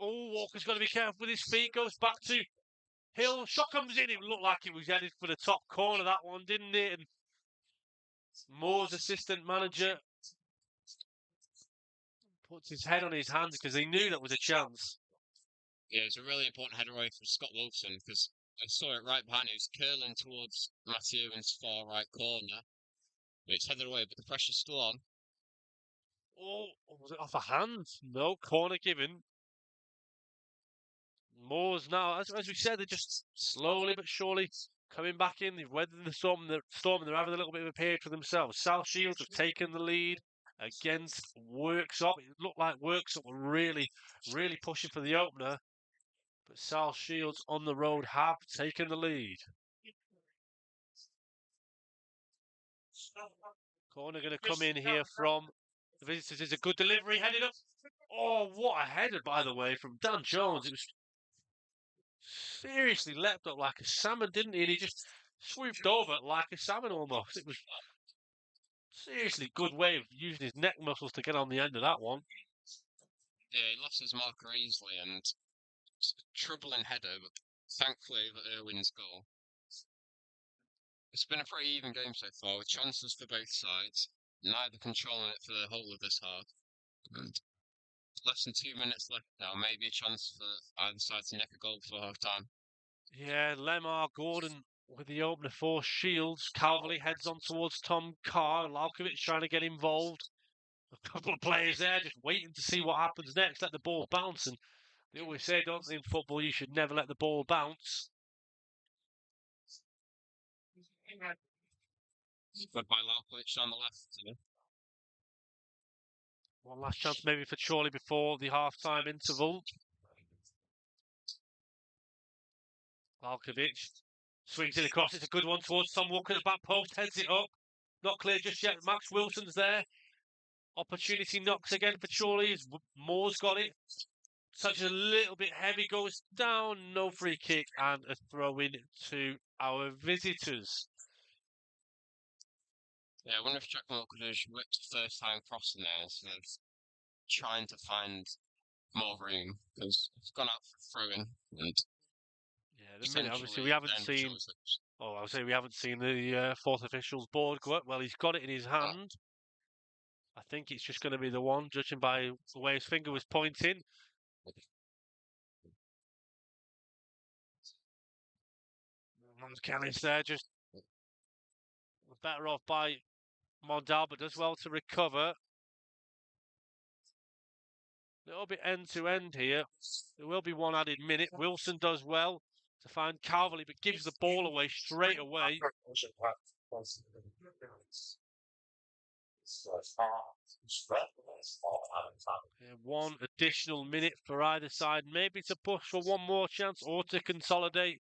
Oh, Walker's got to be careful with his feet. Goes back to Hill. Shot comes in. It looked like it was headed for the top corner, that one, didn't it? And Moore's assistant manager puts his head on his hands because he knew that was a chance. Yeah, it's a really important header away from Scott Wilson because I saw it right behind him. He was curling towards Matty Owen's far right corner. But it's headed away, but the pressure's still on. Oh, was it off a hand? No, corner given. Moore's now, as we said, they're just slowly but surely coming back in. They've weathered the storm, and they're having a little bit of a period for themselves. South Shields have taken the lead against Worksop. It looked like Worksop were really pushing for the opener, but South Shields on the road have taken the lead. Corner going to come in here from The visitors is a good delivery, headed up. Oh, what a header, by the way, from Dan Jones. It was seriously leapt up like a salmon, didn't he? And he just swooped over like a salmon almost. It was seriously good way of using his neck muscles to get on the end of that one. Yeah, he lost his marker easily and it's a troubling header, but thankfully over Irwin's goal. It's been a pretty even game so far, with chances for both sides, neither controlling it for the whole of this half. And less than 2 minutes left now, maybe a chance for either side to nick a goal before half time. Yeah, Lemar Gordon with the opener for Shields. Calverley heads on towards Tom Carr. Lalkovic trying to get involved. A couple of players there just waiting to see what happens next. Let the ball bounce. And they always say, don't they, in football, you should never let the ball bounce. Good by Lalkovic on the left. One last chance maybe for Chorley before the half-time interval. Lalkovic swings it across. It's a good one towards Tom Walker at the back post. Heads it up. Not clear just yet. Max Wilson's there. Opportunity knocks again for Chorley. Moore's got it. Touches a little bit heavy. Goes down. No free kick. And a throw-in to our visitors. Yeah, I wonder if Jack Moore could have whipped first time crossing there instead of trying to find more room, because it's gone out for throwing and yeah, the minute obviously we haven't seen. Oh, I would say we haven't seen the fourth official's board go up. Well, he's got it in his hand. I think it's just going to be the one, judging by the way his finger was pointing. Kelly's there, just better off by Mondal, but does well to recover. A little bit end-to-end here. There will be one added minute. Wilson does well to find Calverley, but gives the ball away straight away. One additional minute for either side, maybe to push for one more chance or to consolidate.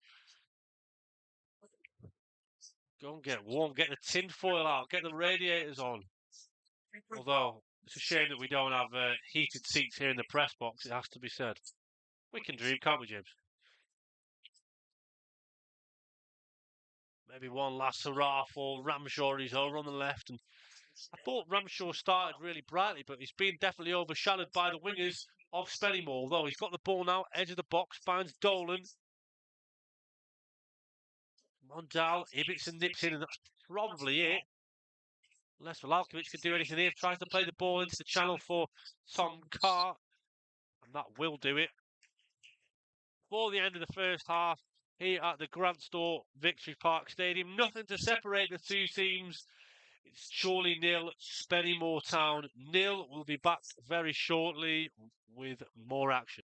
Go and get warm, get the tinfoil out, get the radiators on. Although, it's a shame that we don't have heated seats here in the press box, it has to be said. We can dream, can't we, James? Maybe one last hurrah for Ramshaw. He's over on the left. And I thought Ramshaw started really brightly, but he's been definitely overshadowed by the wingers of Spennymoor. Although he's got the ball now, edge of the box, finds Dolan. Mondal, Ibbotson nips in, and that's probably it. Unless Lalkovic could do anything here, tries to play the ball into the channel for Tom Carr, and that will do it. For the end of the first half, here at the Grant Store Victory Park Stadium, nothing to separate the two teams. It's Chorley 0, Spennymoor Town 0. We'll be back very shortly with more action.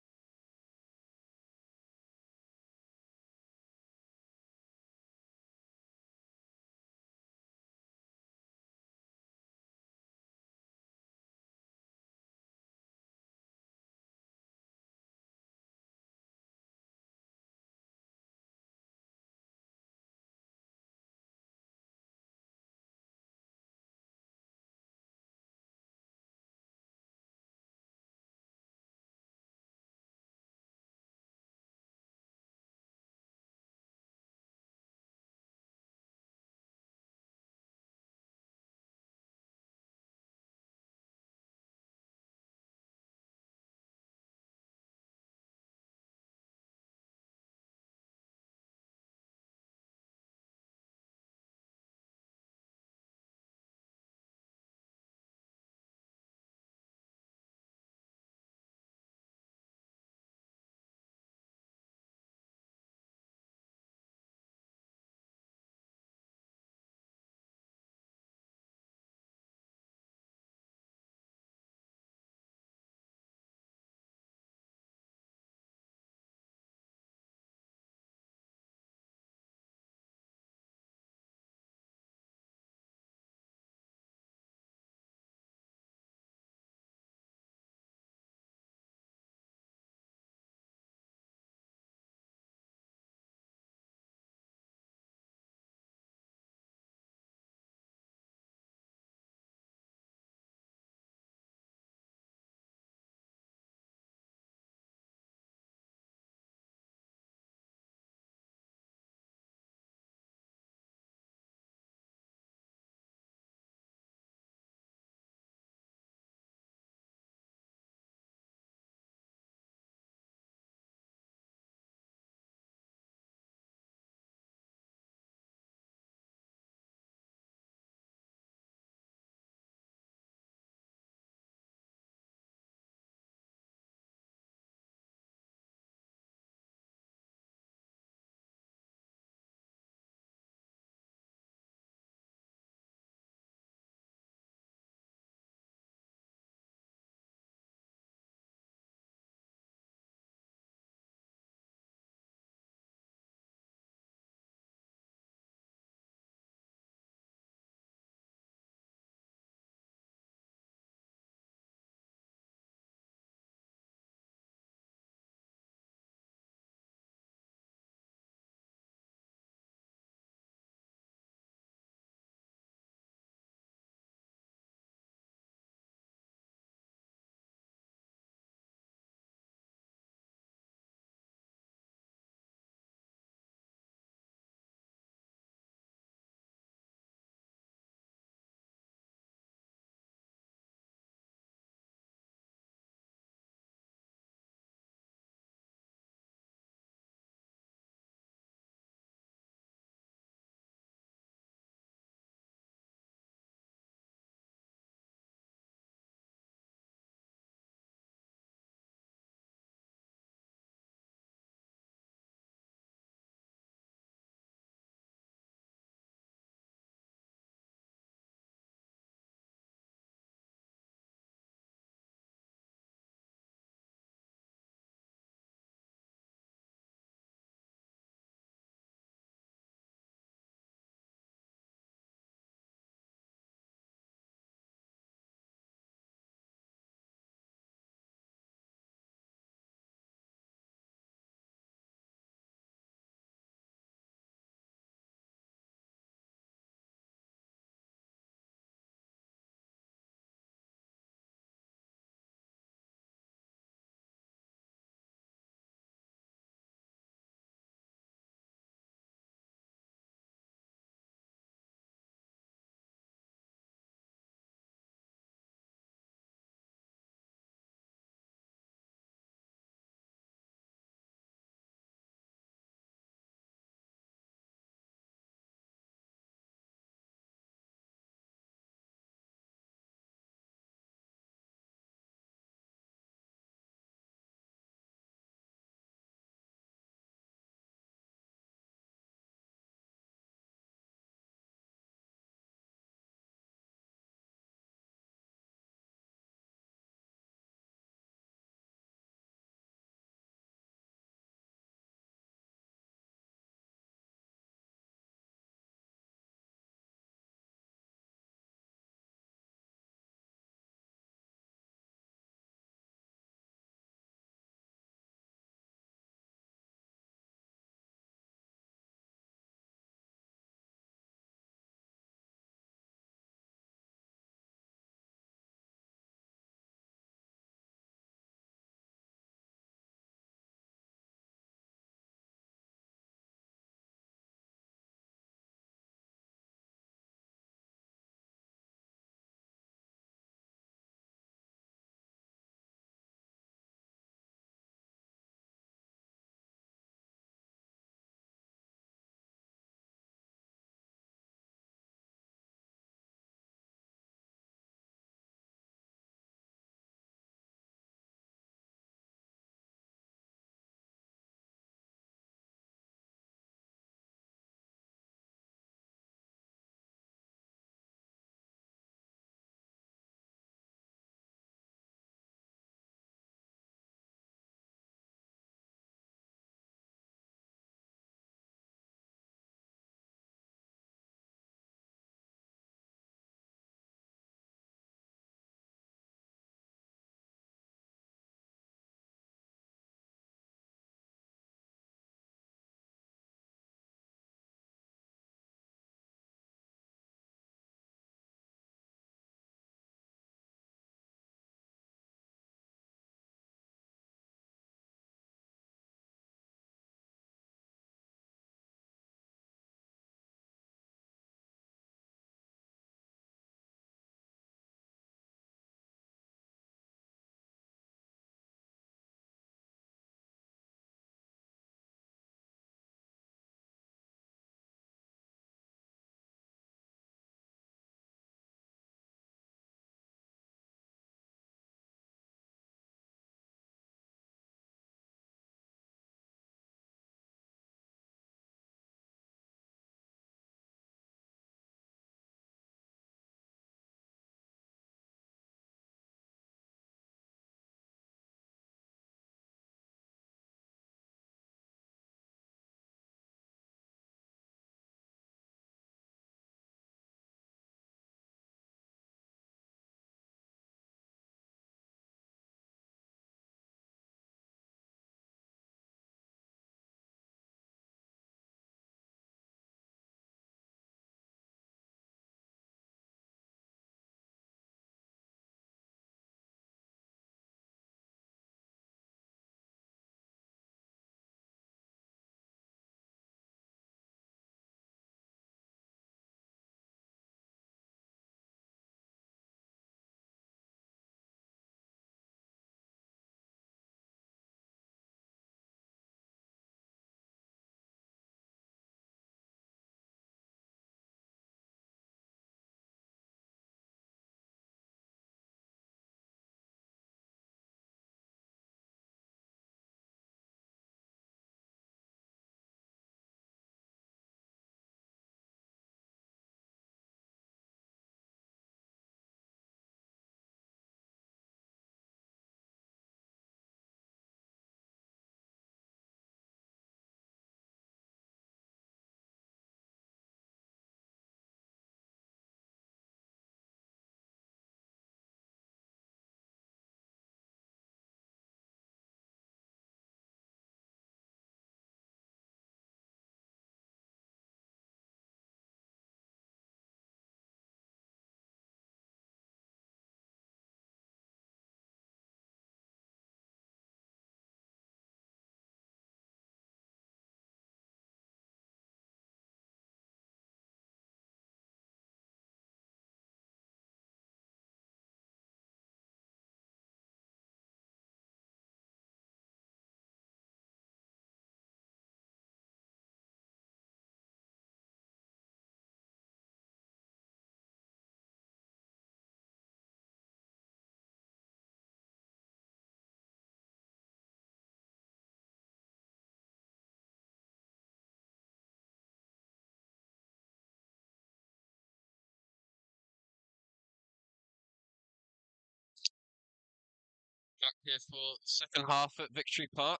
Back here for the second half at Victory Park.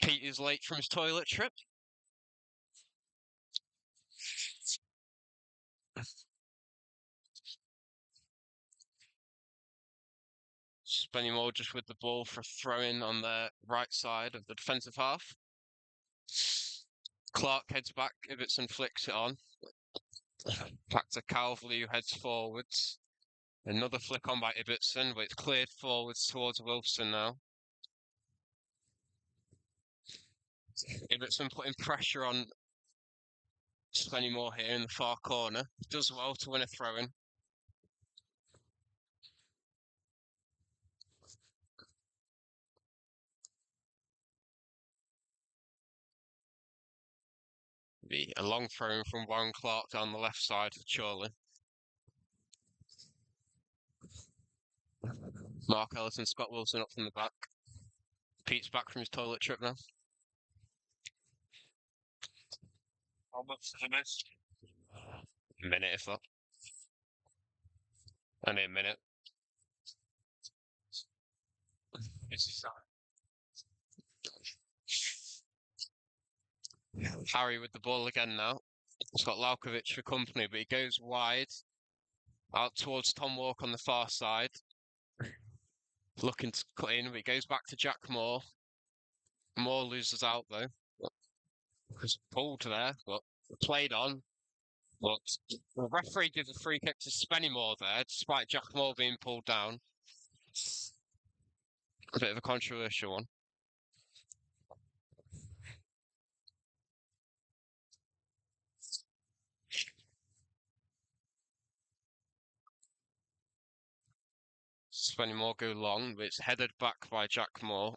Pete is late from his toilet trip. Spennymoor just with the ball for a throw-in on the right side of the defensive half. Clark heads back, Ibbotson flicks it on. Back to Calvley, who heads forwards. Another flick on by Ibbotson, but it's cleared forwards towards Wilson now. Ibbotson putting pressure on Spennymoor here in the far corner. Does well to win a throw-in. Be a long throw-in from Warren Clark down the left side for Chorley. Mark Ellis and Scott Wilson up from the back. Pete's back from his toilet trip now. How much have I missed? A minute, if that. Only a minute. Harry with the ball again now. He's got Laukovic for company, but he goes wide. Out towards Tom Walk on the far side. Looking to cut in, but he goes back to Jack Moore. Moore loses out though. Was pulled there, but played on. But the referee gives a free kick to Spennymoor there, despite Jack Moore being pulled down. A bit of a controversial one. Spennymoor go long, but it's headed back by Jack Moore.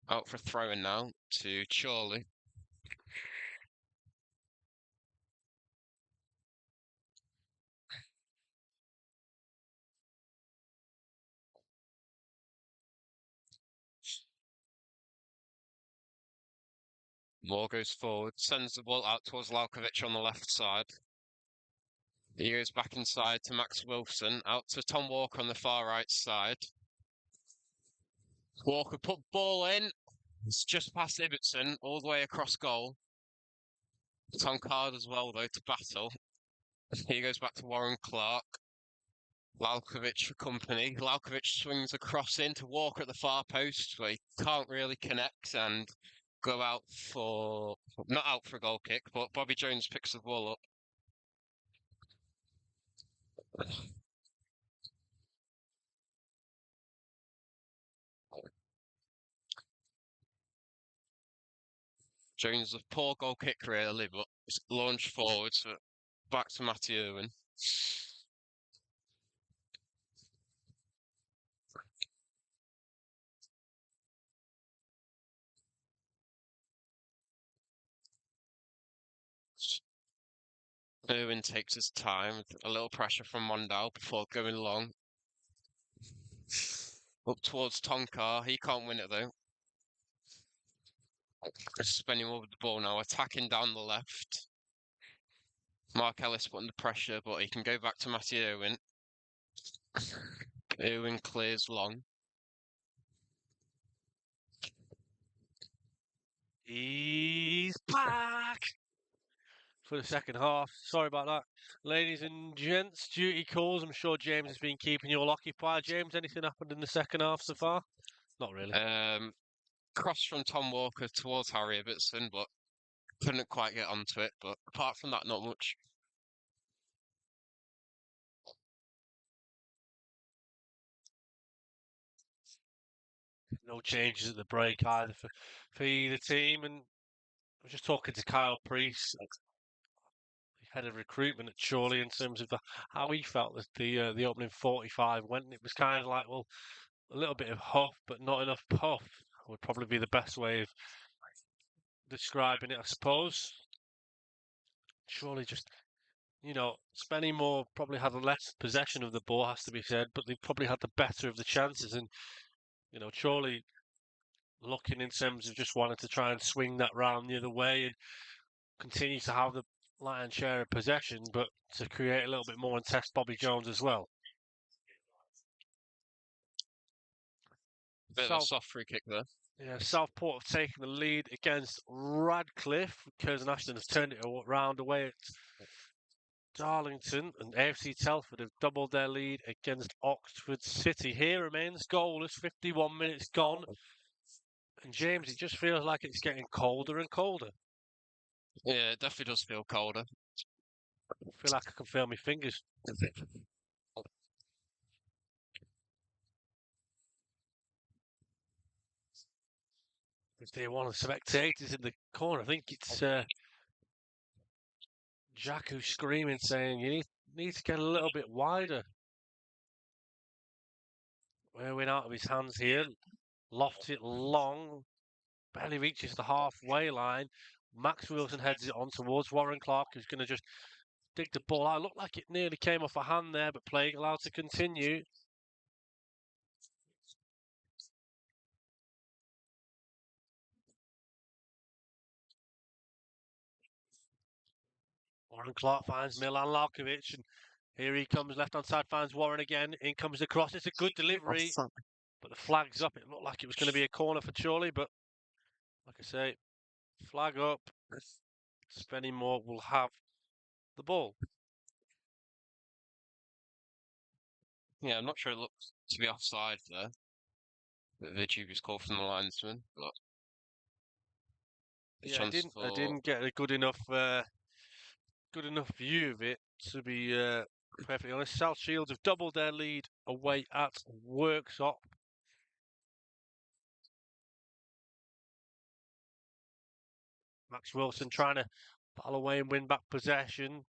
Out for throwing now to Chorley. Moore goes forward, sends the ball out towards Laukovic on the left side. He goes back inside to Max Wilson, out to Tom Walker on the far right side. Walker put ball in. It's just past Ibbotson, all the way across goal. Tom Card as well, though, to battle. He goes back to Warren Clark. Laukovic for company. Laukovic swings across into Walker at the far post, but he can't really connect and go out for... Not out for a goal kick, but Bobby Jones picks the ball up. Jones a poor goal kick really, but it's launched forwards so back to Matty Irwin. Irwin takes his time, a little pressure from Mondale before going long. Up towards Tonkar, he can't win it though. Spinning over the ball now, attacking down the left. Mark Ellis putting the pressure, but he can go back to Matty Irwin. Irwin clears long. He's back for the second half. Sorry about that. Ladies and gents, duty calls. I'm sure James has been keeping you all occupied. James, anything happened in the second half so far? Not really. Cross from Tom Walker towards Harry Ibbotson, but couldn't quite get onto it. But apart from that, not much. No changes at the break either for either team. And I was just talking to Kyle Priest, head of recruitment at Chorley, in terms of how he felt that the opening 45 went. And it was kind of like, well, a little bit of huff, but not enough puff would probably be the best way of describing it, I suppose. Surely just, Spennymoor probably had less possession of the ball, has to be said, but they probably had the better of the chances. And, Chorley looking in terms of just wanting to try and swing that round the other way and continue to have the lion's share of possession, but to create a little bit more and test Bobby Jones as well. Bit of a soft free kick there. Yeah, Southport have taken the lead against Radcliffe. Curzon Ashton have turned it around away at Darlington, and AFC Telford have doubled their lead against Oxford City. Here remains goalless, 51 minutes gone. And James, it just feels like it's getting colder and colder. Yeah, it definitely does feel colder. I feel like I can feel my fingers. If they want the spectators in the corner, I think it's Jack who's screaming, saying, you need to get a little bit wider. Wearing out of his hands here. Lofts it long. Barely reaches the halfway line. Max Wilson heads it on towards Warren Clark, who's going to just dig the ball out. Looked like it nearly came off a hand there, but playing allowed to continue. Warren Clark finds Milan Lalkovic, and here he comes, left-hand side, finds Warren again. In comes the cross. It's a good delivery, but the flag's up. It looked like it was going to be a corner for Chorley, but like I say, flag up. Spennymoor will have the ball. Yeah, I'm not sure it looks to be offside there. The dubious call from the linesman, but Yeah, I didn't get a good enough view of it, to be perfectly honest. South Shields have doubled their lead away at Worksop. Max Wilson trying to battle away and win back possession.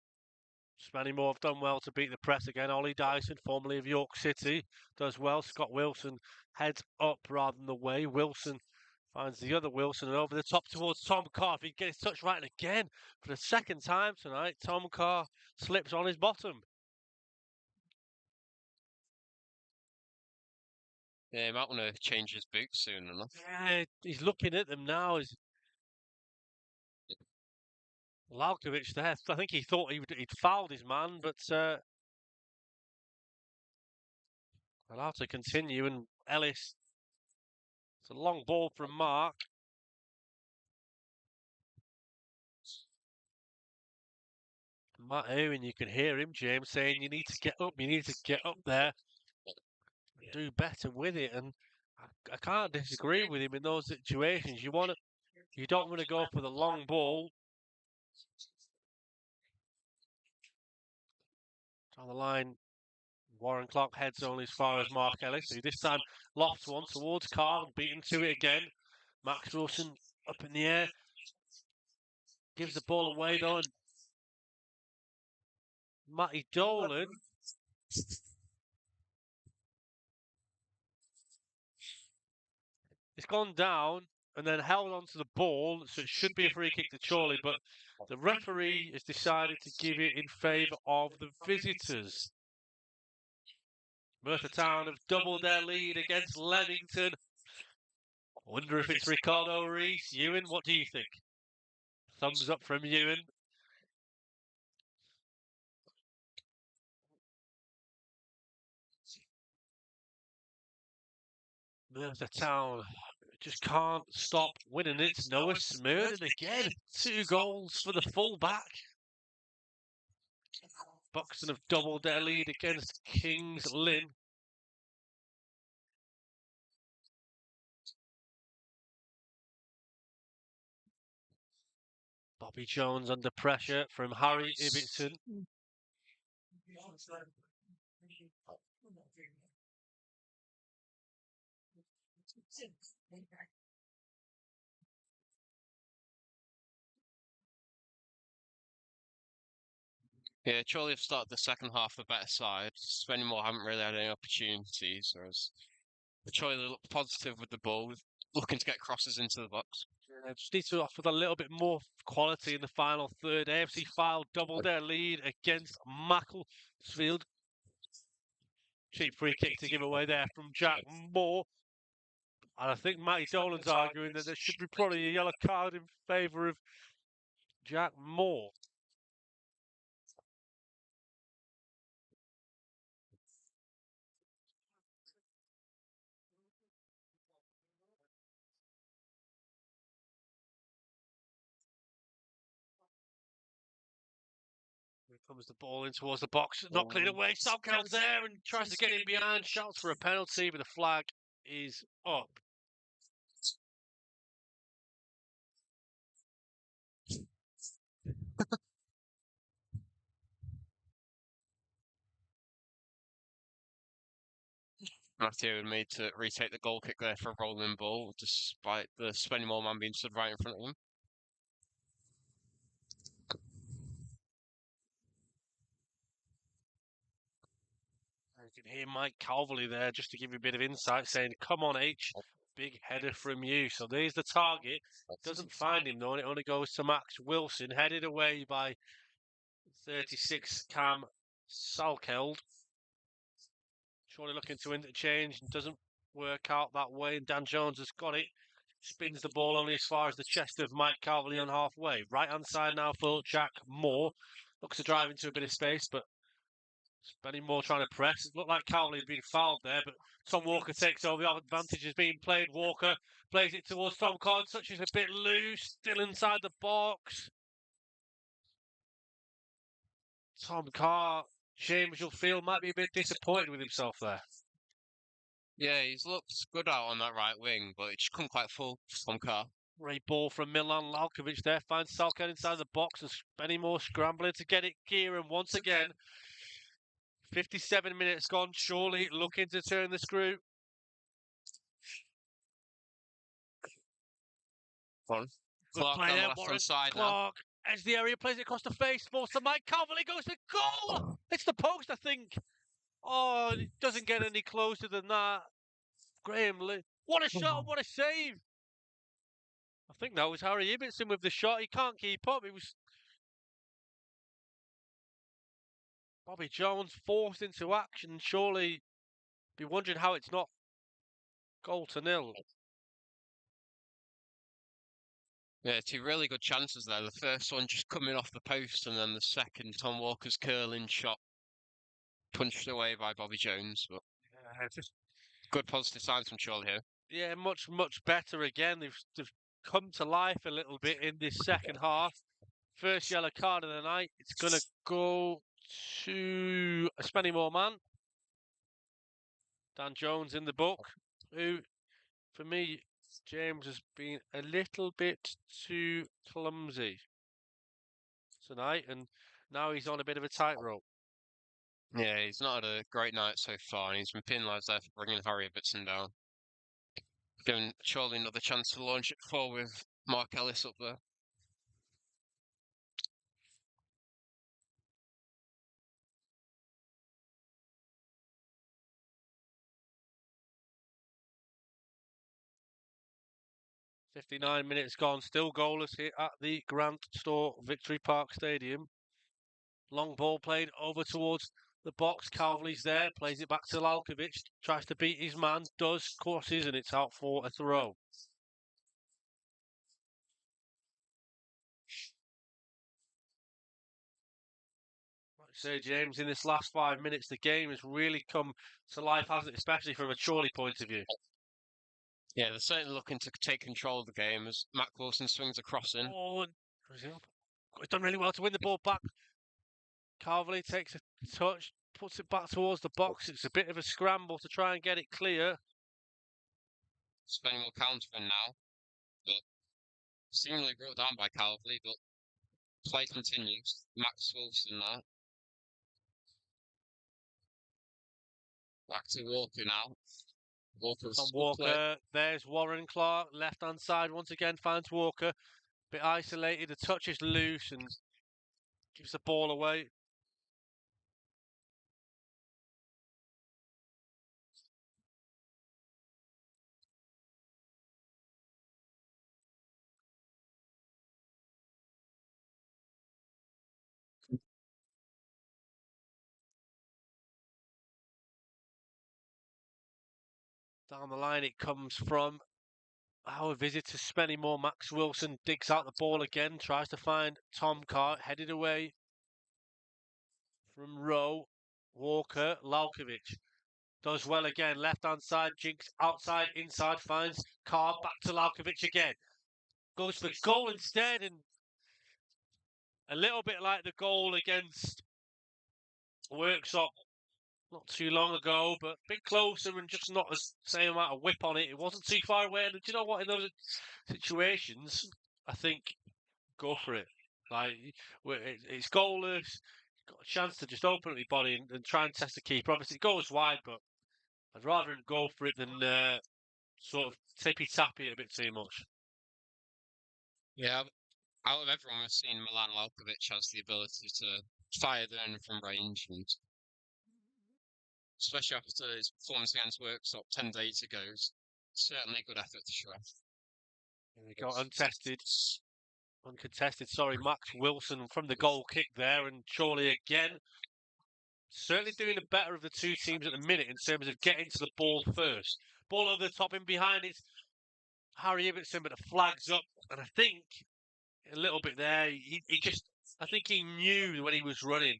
Spennymoor have done well to beat the press again. Ollie Dyson, formerly of York City, does well. Scott Wilson heads up rather than the way. Wilson finds the other Wilson and over the top towards Tom Carr. If he gets touched right again for the second time tonight, Tom Carr slips on his bottom. Yeah, he might want to change his boots soon enough. Yeah, he's looking at them now. Lalkovic there. I think he thought he'd fouled his man, but allowed to continue. And Ellis, it's a long ball from Mark. Matt Owen, you can hear him, James, saying you need to get up there, do better with it. And I can't disagree with him in those situations. You don't want to go for the long ball. On the line, Warren Clark heads only as far as Mark Ellis, who this time lofts one towards Carr, beaten to it again. Max Wilson up in the air, gives the ball away though, and Matty Dolan it's gone down and then held onto the ball, so it should be a free kick to Chorley, but the referee has decided to give it in favour of the visitors. Merthyr Town have doubled their lead against Leamington. I wonder if it's Ricardo Reese. Ewan, what do you think? Thumbs up from Ewan. Merthyr Town just can't stop winning. It's Noah Smurden again. 2 goals for the full-back. Buxton have doubled their lead against Kings Lynn. Bobby Jones under pressure from Harry Ibbotson. Yeah, Chorley have started the second half a better side. Spennymoor haven't really had any opportunities, whereas the Chorley look positive with the ball, looking to get crosses into the box. Just need to offer a little bit more quality in the final third. AFC File doubled their lead against Macclesfield. Cheap free kick to give away there from Jack Moore. And I think Matty Dolan's arguing that there should be probably a yellow card in favour of Jack Moore. Comes the ball in towards the box, not cleared away. Salkhand's there and tries to get in behind, shouts for a penalty, but the flag is up. Matthew would made to retake the goal kick there for a rolling ball, despite the Spennymoor man being stood right in front of him. You can hear Mike Calverley there, just to give you a bit of insight, saying, "Come on, H, big header from you." So there's the target. Doesn't find him though, and it only goes to Max Wilson, headed away by 36 Cam Salkeld. Surely looking to interchange and doesn't work out that way. And Dan Jones has got it. Spins the ball only as far as the chest of Mike Calverley on halfway. Right hand side now for Jack Moore. Looks to drive into a bit of space, but Spennymoor trying to press. It looked like Calverley had been fouled there, but Tom Walker takes over. The advantage is being played. Walker plays it towards Tom Collins. Touches a bit loose. Still inside the box. Tom Carr, James, you'll feel, might be a bit disappointed with himself there. Yeah, he's looked good out on that right wing, but it just couldn't quite full for Tom Carr. Great ball from Milan Lalkovic there. Finds Salkeld inside the box and Spennymoor scrambling to get it. Kieran once again. 57 minutes gone. Chorley looking to turn the screw. Fun. Clark on the left-hand side Clark edges the area, plays it across the face. Falls to Mike Calverley, goes for goal! It's the post, I think. Oh, it doesn't get any closer than that. Graham Lee. What a shot, what a save. I think that was Harry Ibbotson with the shot. He can't keep up. It was Bobby Jones forced into action. Surely be wondering how it's not 0-0. Yeah, two really good chances there. The first one just coming off the post, and then the second, Tom Walker's curling shot punched away by Bobby Jones. But just good positive signs from Chorley here. Yeah, much better again. They've come to life a little bit in this second half. First yellow card of the night. It's going to go to a Spennymoor man. Dan Jones in the book, who, for me, James has been a little bit too clumsy tonight, and now he's on a bit of a tightrope. Yeah, he's not had a great night so far, and he's been penalised there for bringing Harry Ibbotson down. Giving Chorley another chance to launch it forward with Mark Ellis up there. "59 minutes gone, still goalless here at the Grant Store Victory Park Stadium. Long ball played over towards the box. Calverley's there, plays it back to Lalkovic, tries to beat his man, does, crosses, and it's out for a throw. Like I say, James, in this last 5 minutes, the game has really come to life, hasn't it? Especially from a Chorley point of view. Yeah, they're certainly looking to take control of the game as Matt Wilson swings across in. Oh, he's done really well to win the ball back. Calverley takes a touch, puts it back towards the box. It's a bit of a scramble to try and get it clear. Spennymoor countering now, but seemingly brought down by Calverley, but play continues. Max Wilson now. Back to Walker now. Walker, there's Warren Clark, left-hand side once again, finds Walker. Bit isolated, the touch is loose and gives the ball away. Down the line it comes from our visitor Spennymoor. Max Wilson digs out the ball again, tries to find Tom Carr, headed away from Rowe. Walker, Lalkovic does well again, left-hand side, jinks outside, inside, finds Carr, back to Lalkovic again. Goes for goal instead, and a little bit like the goal against Workshop not too long ago, but a bit closer and just not as same amount of whip on it. It wasn't too far away. And do you know what? In those situations, I think go for it. Like it's goalless. Got a chance to just open up your body and try and test the keeper. Obviously, it goes wide, but I'd rather go for it than sort of tippy tappy it a bit too much. Yeah, out of everyone, we've seen Milan Lalkovic has the ability to fire the in from range, and especially after his performance against Worksop 10 days ago, certainly a good effort to show. There we go, uncontested. Sorry, Max Wilson from the goal kick there, and Chorley again. Certainly doing the better of the two teams at the minute in terms of getting to the ball first. Ball over the top in behind it. Harry Ibbotson, but the flag's up, and I think a little bit there. I think he knew when he was running.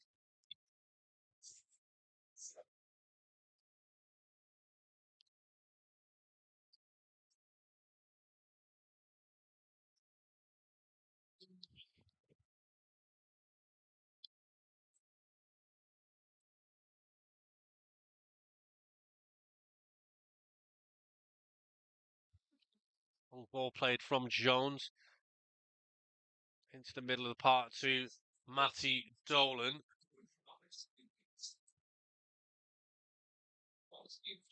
Long ball played from Jones into the middle of the park to Matty Dolan.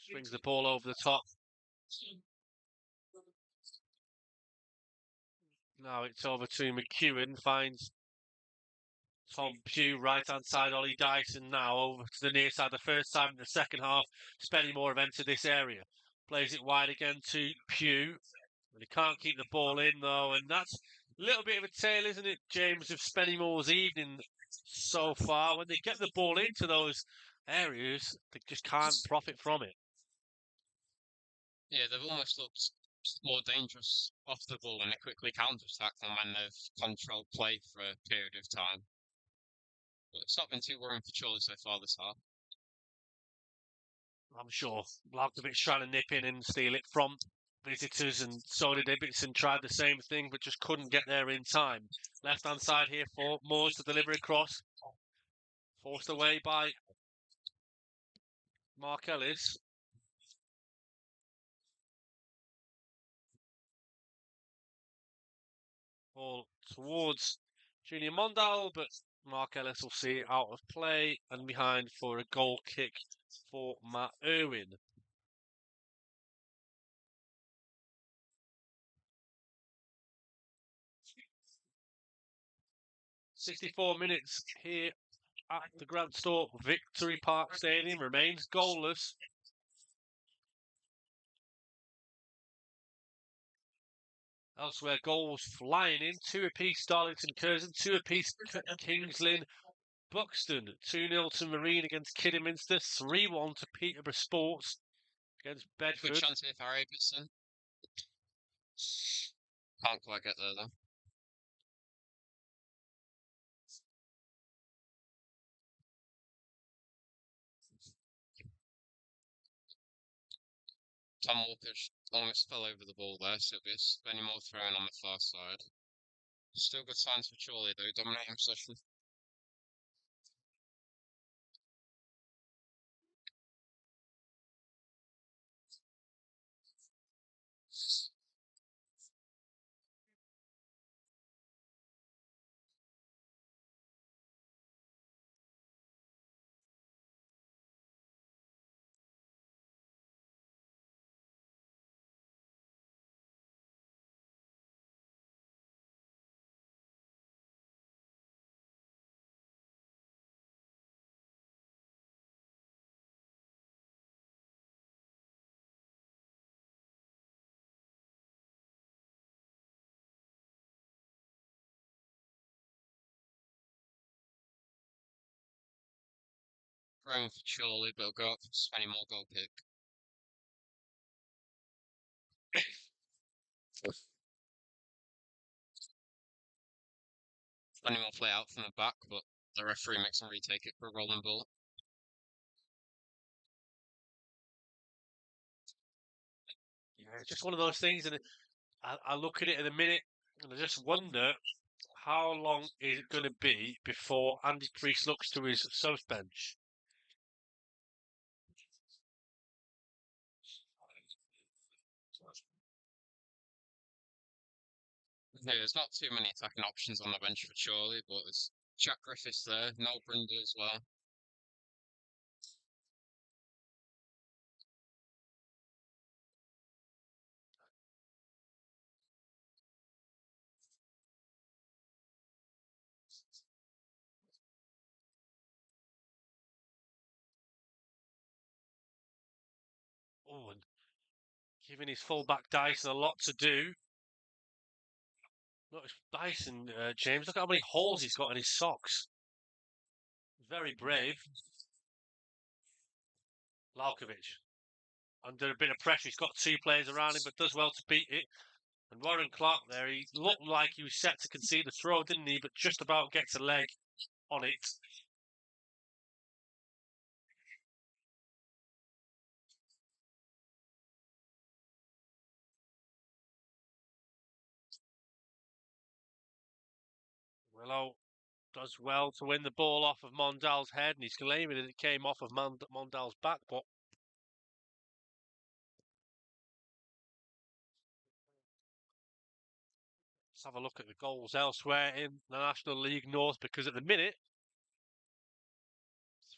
Swings the ball over the top. Now it's over to McEwen, finds Tom Pugh, right-hand side, Ollie Dyson now over to the near side. The first time in the second half, Spennymoor have entered this area. Plays it wide again to Pugh. But he can't keep the ball in, though, and that's a little bit of a tale, isn't it, James, of Spennymoor's evening so far. When they get the ball into those areas, they just can't profit from it. Yeah, they've almost looked more dangerous off the ball, and they quickly counter-attack them when they've controlled play for a period of time. But it's not been too worrying for Chorley so far this half. I'm sure Lalkovic's trying to nip in and steal it from visitors, and so did Ibbotson. Tried the same thing, but just couldn't get there in time. Left-hand side here for Moores to deliver across. Forced away by Mark Ellis. Ball towards Junior Mondal, but Mark Ellis will see it out of play and behind for a goal kick for Matt Irwin. "64 minutes here at the Grant Store Victory Park Stadium remains goalless. Elsewhere, goals flying in. 2 apiece Darlington Curzon, 2 apiece Kings Lynn Buxton. 2-0 to Marine against Kidderminster. 3-1 to Peterborough Sports against Bedford. Good chance here for Harry Ibbotson. Can't quite get there, though. Tom Walker almost fell over the ball there, so it'll be a Spennymoor throw-in on the far side. Still good signs for Chorley, though, dominating possession. Throwing for Chorley, but it'll go up for Spennymoor goal kick. Spennymoor play out from the back, but the referee makes them retake it for a rolling ball. Yeah, it's just one of those things, and I look at it in a minute, and I just wonder how long is it going to be before Andy Priest looks to his subs bench? Yeah, there's not too many attacking options on the bench for Chorley, but there's Jack Griffiths there, Noel Brindle as well. Oh, and giving his fullback Dyson a lot to do. Look, Dyson, James, look how many holes he's got in his socks. Very brave. Lalkovic, under a bit of pressure, he's got two players around him, but does well to beat it. And Warren Clark there, he looked like he was set to concede the throw, didn't he? But just about gets a leg on it. Willow does well to win the ball off of Mondal's head, and he's claiming that it came off of Mondal's back, but let's have a look at the goals elsewhere in the National League North, because at the minute,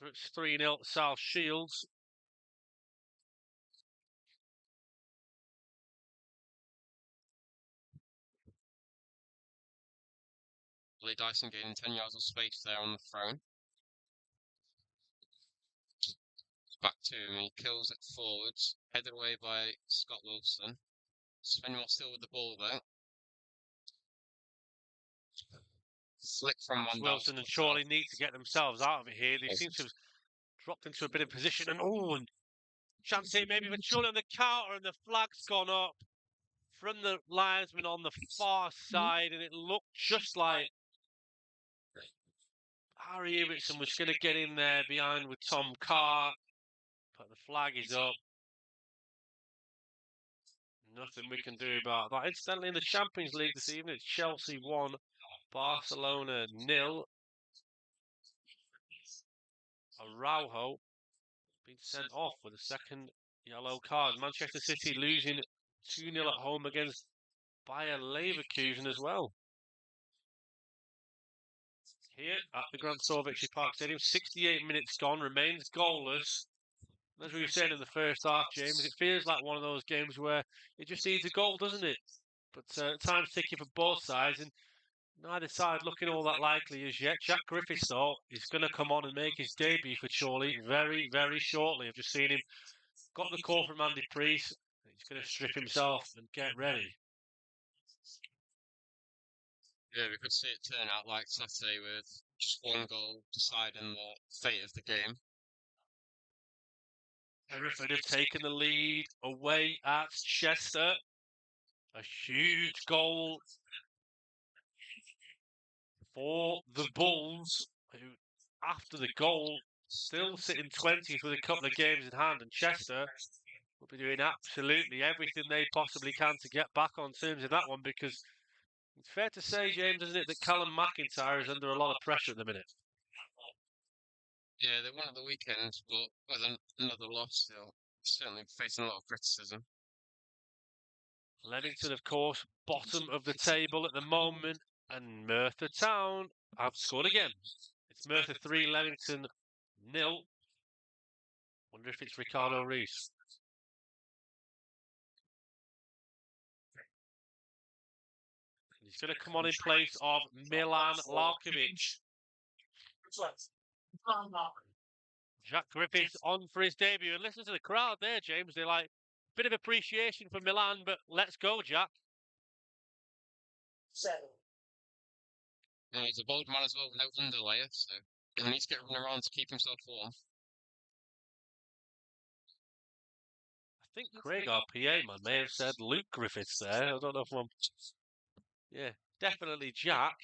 it's 3-0 to South Shields. Lee Dyson gaining 10 yards of space there on the throw. Back to him, he kills it forwards, headed away by Scott Wilson. Spennymoor still with the ball though. Flick from Wilson and Chorley need to get themselves out of it here. They seem to have dropped into a bit of position, and and chance here maybe for Chorley on the counter, and the flag's gone up from the linesman on the far side, and it looked just like Harry Ibbotson was going to get in there behind with Tom Carr, but the flag is up. Nothing we can do about that. Incidentally, in the Champions League this evening, it's Chelsea 1, Barcelona 0. Araujo been sent off with a second yellow card. Manchester City losing 2-0 at home against Bayer Leverkusen as well. Here at the Grand Stor Victory Park Stadium, 68 minutes gone, remains goalless. As we were saying in the first half, James, it feels like one of those games where it just needs a goal, doesn't it? But time's ticking for both sides, and neither side looking all that likely as yet. Jack Griffiths, though, is going to come on and make his debut for Chorley very, very shortly. I've just seen him, got the call from Andy Priest. He's going to strip himself and get ready. Yeah, we could see it turn out like Saturday with just one goal deciding the fate of the game. Hereford have taken the lead away at Chester. A huge goal for the Bulls, who, after the goal, still sitting 20th with a couple of games in hand, and Chester will be doing absolutely everything they possibly can to get back on terms in that one, because it's fair to say, James, isn't it, that Callum McIntyre is under a lot of pressure at the minute. Yeah, they won at the weekend, but with another loss, they'll certainly be facing a lot of criticism. Leamington, of course, bottom of the table at the moment, and Merthyr Town have scored again. It's Merthyr 3, Leamington 0. Wonder if it's Ricardo Reis. He's going to come on in place of Milan Lalkovic. Jack Griffiths on for his debut. And listen to the crowd there, James. They're like, a bit of appreciation for Milan, but let's go, Jack. Yeah, he's a bold man as well, no underlayer, so he needs to get running around to keep himself warm. I think Craig, our PA man, may have said Luke Griffiths there. I don't know if I'm... Yeah, definitely Jack.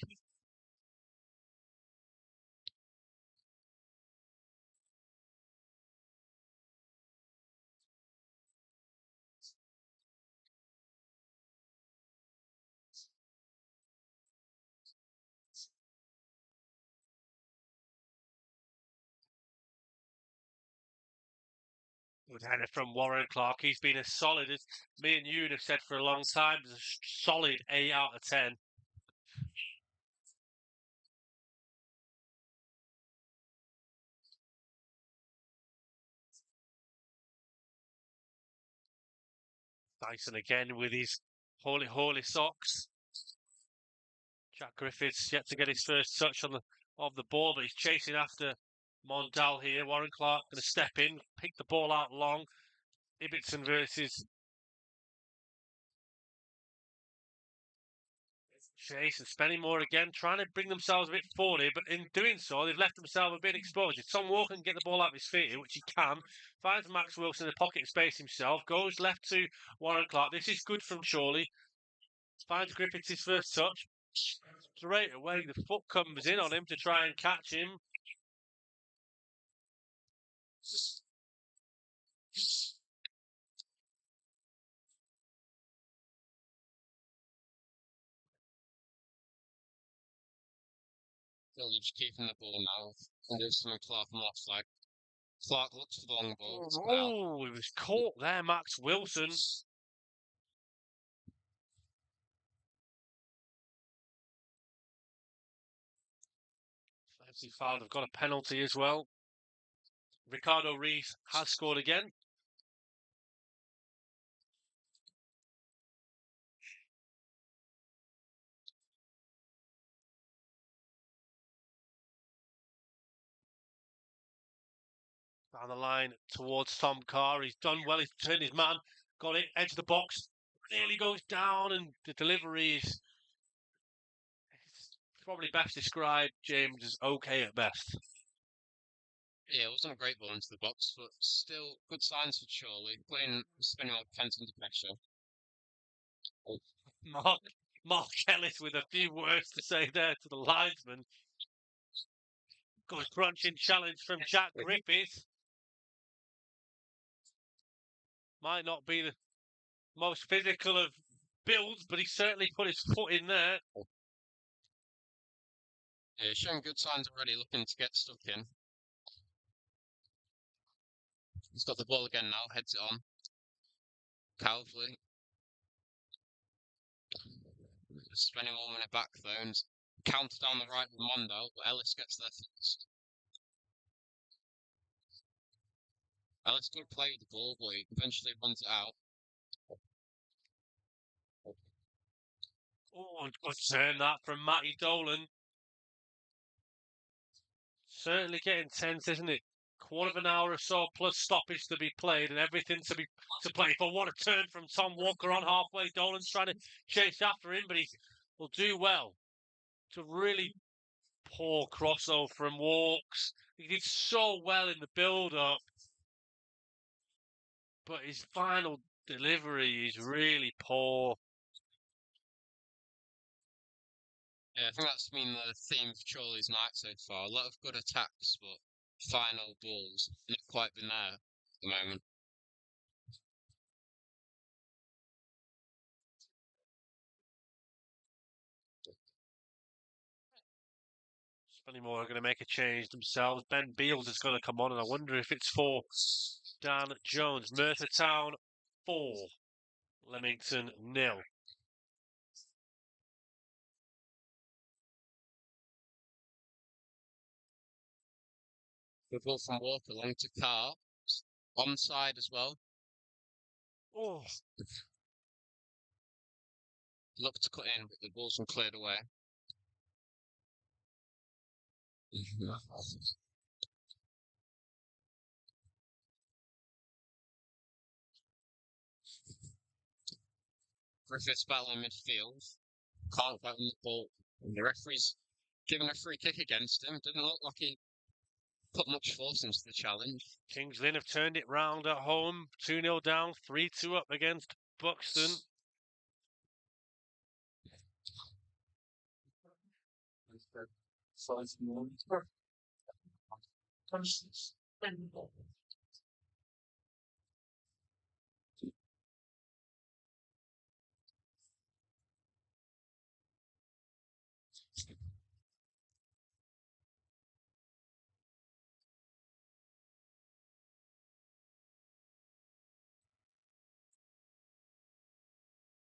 With header from Warren Clark, he's been as solid as me and you have said for a long time. It's a solid 8 out of 10. Dyson again with his holy socks. Jack Griffiths yet to get his first touch on the ball, but he's chasing after Mondal here. Warren Clark going to step in, pick the ball out long. Ibbotson versus Chase, and Spennymoor again trying to bring themselves a bit forward here, but in doing so, they've left themselves a bit exposed. If Tom Walker can get the ball out of his feet here, which he can, finds Max Wilson in the pocket space himself, goes left to Warren Clark. This is good from Chorley. Finds Griffiths his first touch. Straight away, the foot comes in on him to try and catch him. They're just keeping the ball now. And there's something Clark on the left flag. Clark looks for the long ball. Oh, he was caught there, Max Wilson. Fancy foul. They've got a penalty as well. Ricardo Rees has scored again. Down the line towards Tom Carr. He's done well. He's turned his man. Got it. Edge of the box. Nearly goes down, and the delivery is probably best described, James, as okay at best. Yeah, it wasn't a great ball into the box, but still good signs for Chorley. Playing Spennymoor Town under pressure. Mark Ellis with a few words to say there to the linesman. Got a crunching challenge from Jack Griffiths. Might not be the most physical of builds, but he certainly put his foot in there. Yeah, showing good signs already, looking to get stuck in. He's got the ball again now, heads it on. Calvley. Spending 1 minute back though, and counter down the right with Mondo, but Ellis gets there first. Ellis could play with the ball, but he eventually runs it out. Oh, good turn that from Matty Dolan. Certainly getting tense, isn't it? Quarter of an hour or so plus stoppage to be played and everything to play for. What a turn from Tom Walker on halfway. Dolan's trying to chase after him, but he will do well. It's a really poor crossover from Walks. He did so well in the build-up, but his final delivery is really poor. Yeah, I think that's been the theme of Chorley's night so far. A lot of good attacks, but final balls not quite been there at the moment. Spennymoor are going to make a change themselves. Ben Beals is going to come on, and I wonder if it's for Dan Jones. Merthyr Town 4, Leamington 0. Good ball from Walker, long to Carr. Onside as well. Oh, Looked to cut in, but the ball's been cleared away. Griffiths battling midfield. Can't get on the ball. And the referee's given a free kick against him. Didn't look like he put much force into the challenge. Kings Lynn have turned it round at home. 2-0 down, 3-2 up against Buxton.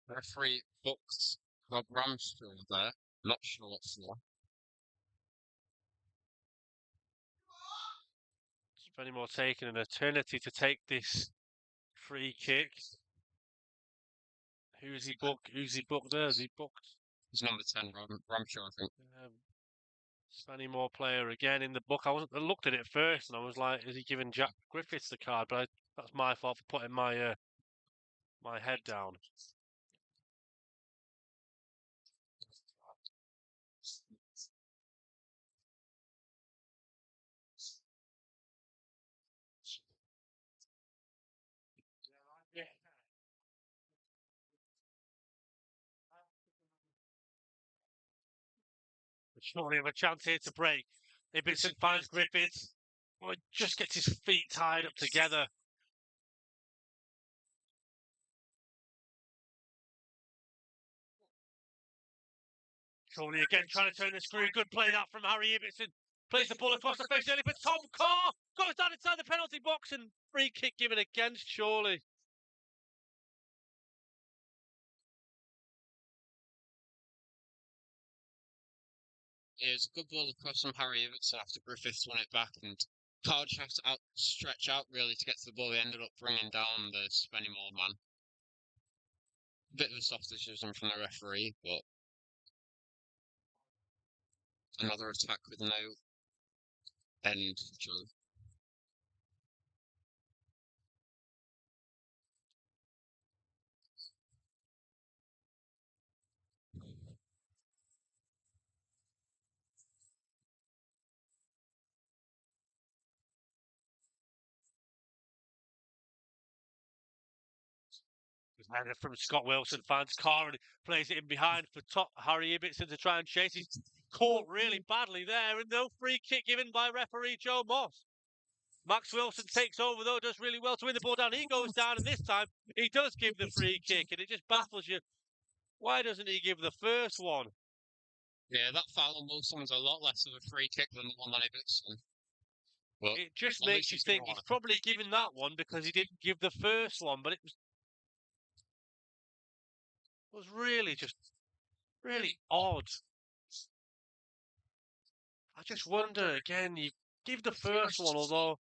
Referee booked Rob Ramshaw there. Not sure what for. Spennymoor taking an eternity to take this free kick. Who's he booked? Who's he booked there? Is he booked? It's number 10, Ramshaw, I think. Spennymoor player again in the book. I looked at it first and I was like, is he giving Jack Griffiths the card? But that's my fault for putting my my head down. Surely have a chance here to break. Ibbotson finds Griffiths. Oh, just gets his feet tied up together. Chorley again trying to turn the screw. Good play that from Harry Ibbotson. Plays the ball across the face early for Tom Carr. Goes down inside the penalty box and free kick given against Chorley. It was a good ball across from Harry Ibbotson after Griffiths won it back, and Carr just had to stretch out really to get to the ball. He ended up bringing down the Spennymoor man. Bit of a soft decision from the referee, but another attack with no end. Header from Scott Wilson finds Carr and plays it in behind for top Harry Ibbotson to try and chase. He's caught really badly there and no free kick given by referee Joe Moss. Max Wilson takes over though, does really well to win the ball down. He goes down and this time he does give the free kick and it just baffles you. Why doesn't he give the first one? Yeah, that foul on Wilson was a lot less of a free kick than the one on Ibbotson. But it just makes you think he's probably given that one because he didn't give the first one, but it was really just really odd. I just wonder again, you give the first one, although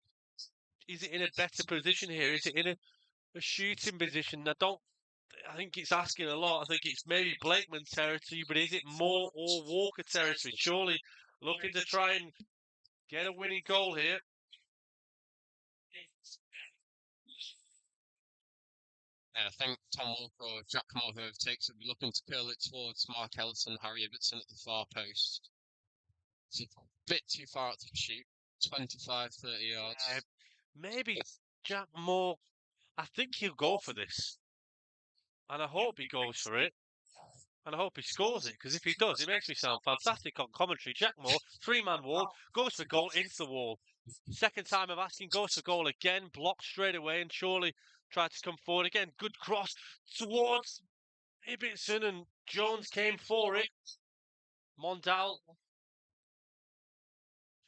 is it in a better position here? Is it in a shooting position? I think it's asking a lot. I think it's maybe Blakeman territory, but is it more or Walker territory? Surely looking to try and get a winning goal here. Yeah, I think Tom Walker or Jack Moore, whoever takes it, will be looking to curl it towards Mark Ellison, Harry Ibbotson at the far post. It's a bit too far out to shoot. 25, 30 yards. Maybe Jack Moore, I think he'll go for this. And I hope he goes for it. And I hope he scores it, because if he does, it makes me sound fantastic on commentary. Jack Moore, three-man wall, goes for goal into the wall. Second time of asking, goes for goal again, blocked straight away, and Chorley tried to come forward again. Good cross towards Ibbotson, and Jones came for it. Mondal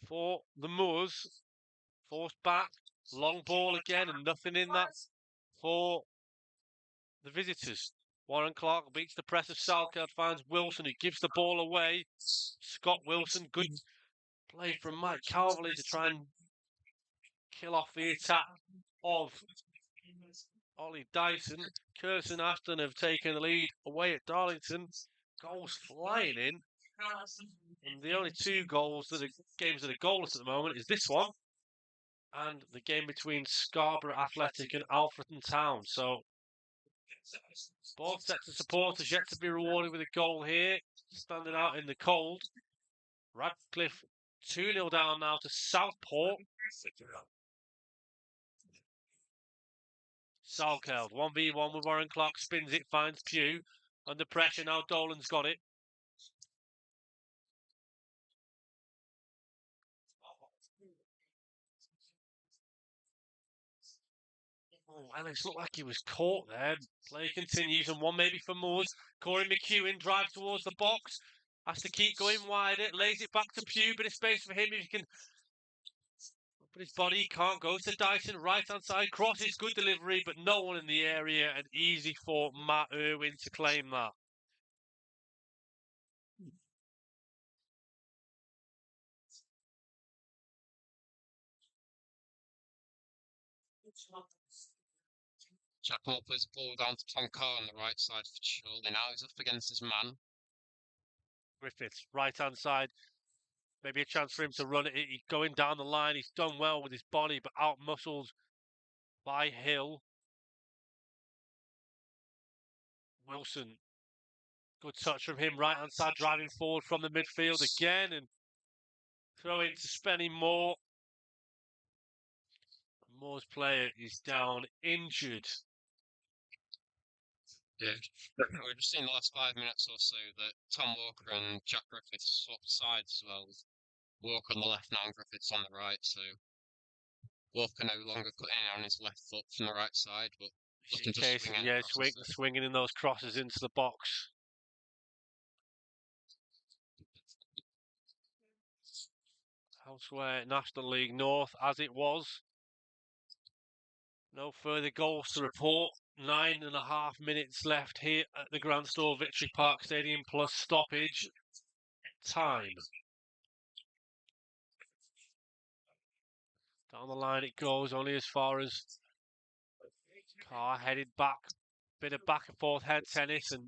for the Moors. Forced back, long ball again, and nothing in that for the visitors. Warren Clark beats the press of Salkeld, finds Wilson, who gives the ball away. Scott Wilson, good play from Mike Calverley to try and kill off the attack of Ollie Dyson. Curtis and Ashton have taken the lead away at Darlington. Goals flying in. And the only two games that are goalless at the moment is this one and the game between Scarborough Athletic and Alfreton Town. So both sets of supporters yet to be rewarded with a goal here, standing out in the cold. Radcliffe 2-0 down now to Southport. Salkeld 1v1 with Warren Clark, spins it, finds Pugh. Under pressure now, Dolan's got it. Oh, Ellis looked like he was caught there. Play continues, and one maybe for Moores. Corey McEwen drives towards the box. Has to keep going wider. Lays it back to Pugh. Bit of space for him if he can But his body can't go to Dyson. Right-hand side, crosses, good delivery, but no one in the area, and easy for Matt Irwin to claim that. Jack Moore plays the ball down to Tom Carr on the right side for Chorley. Now he's up against his man. Griffiths, right-hand side. Maybe a chance for him to run it. He's going down the line. He's done well with his body, but out-muscled by Hill. Wilson. Good touch from him. Right-hand side, driving forward from the midfield again. And throw into Spennymoor. Moore's player is down injured. Yeah, we've just seen the last 5 minutes or so that Tom Walker and Jack Griffiths swapped sides as well. With Walker on the left now and Griffiths on the right, so Walker no longer cutting on his left foot from the right side, but looking to swing in. Yeah, swinging in those crosses into the box. Elsewhere, National League North, as it was. No further goals to report. 9.5 minutes left here at the Grand Store Victory Park Stadium plus stoppage time. Down the line it goes, only as far as Carr headed back. Bit of back and forth head tennis, and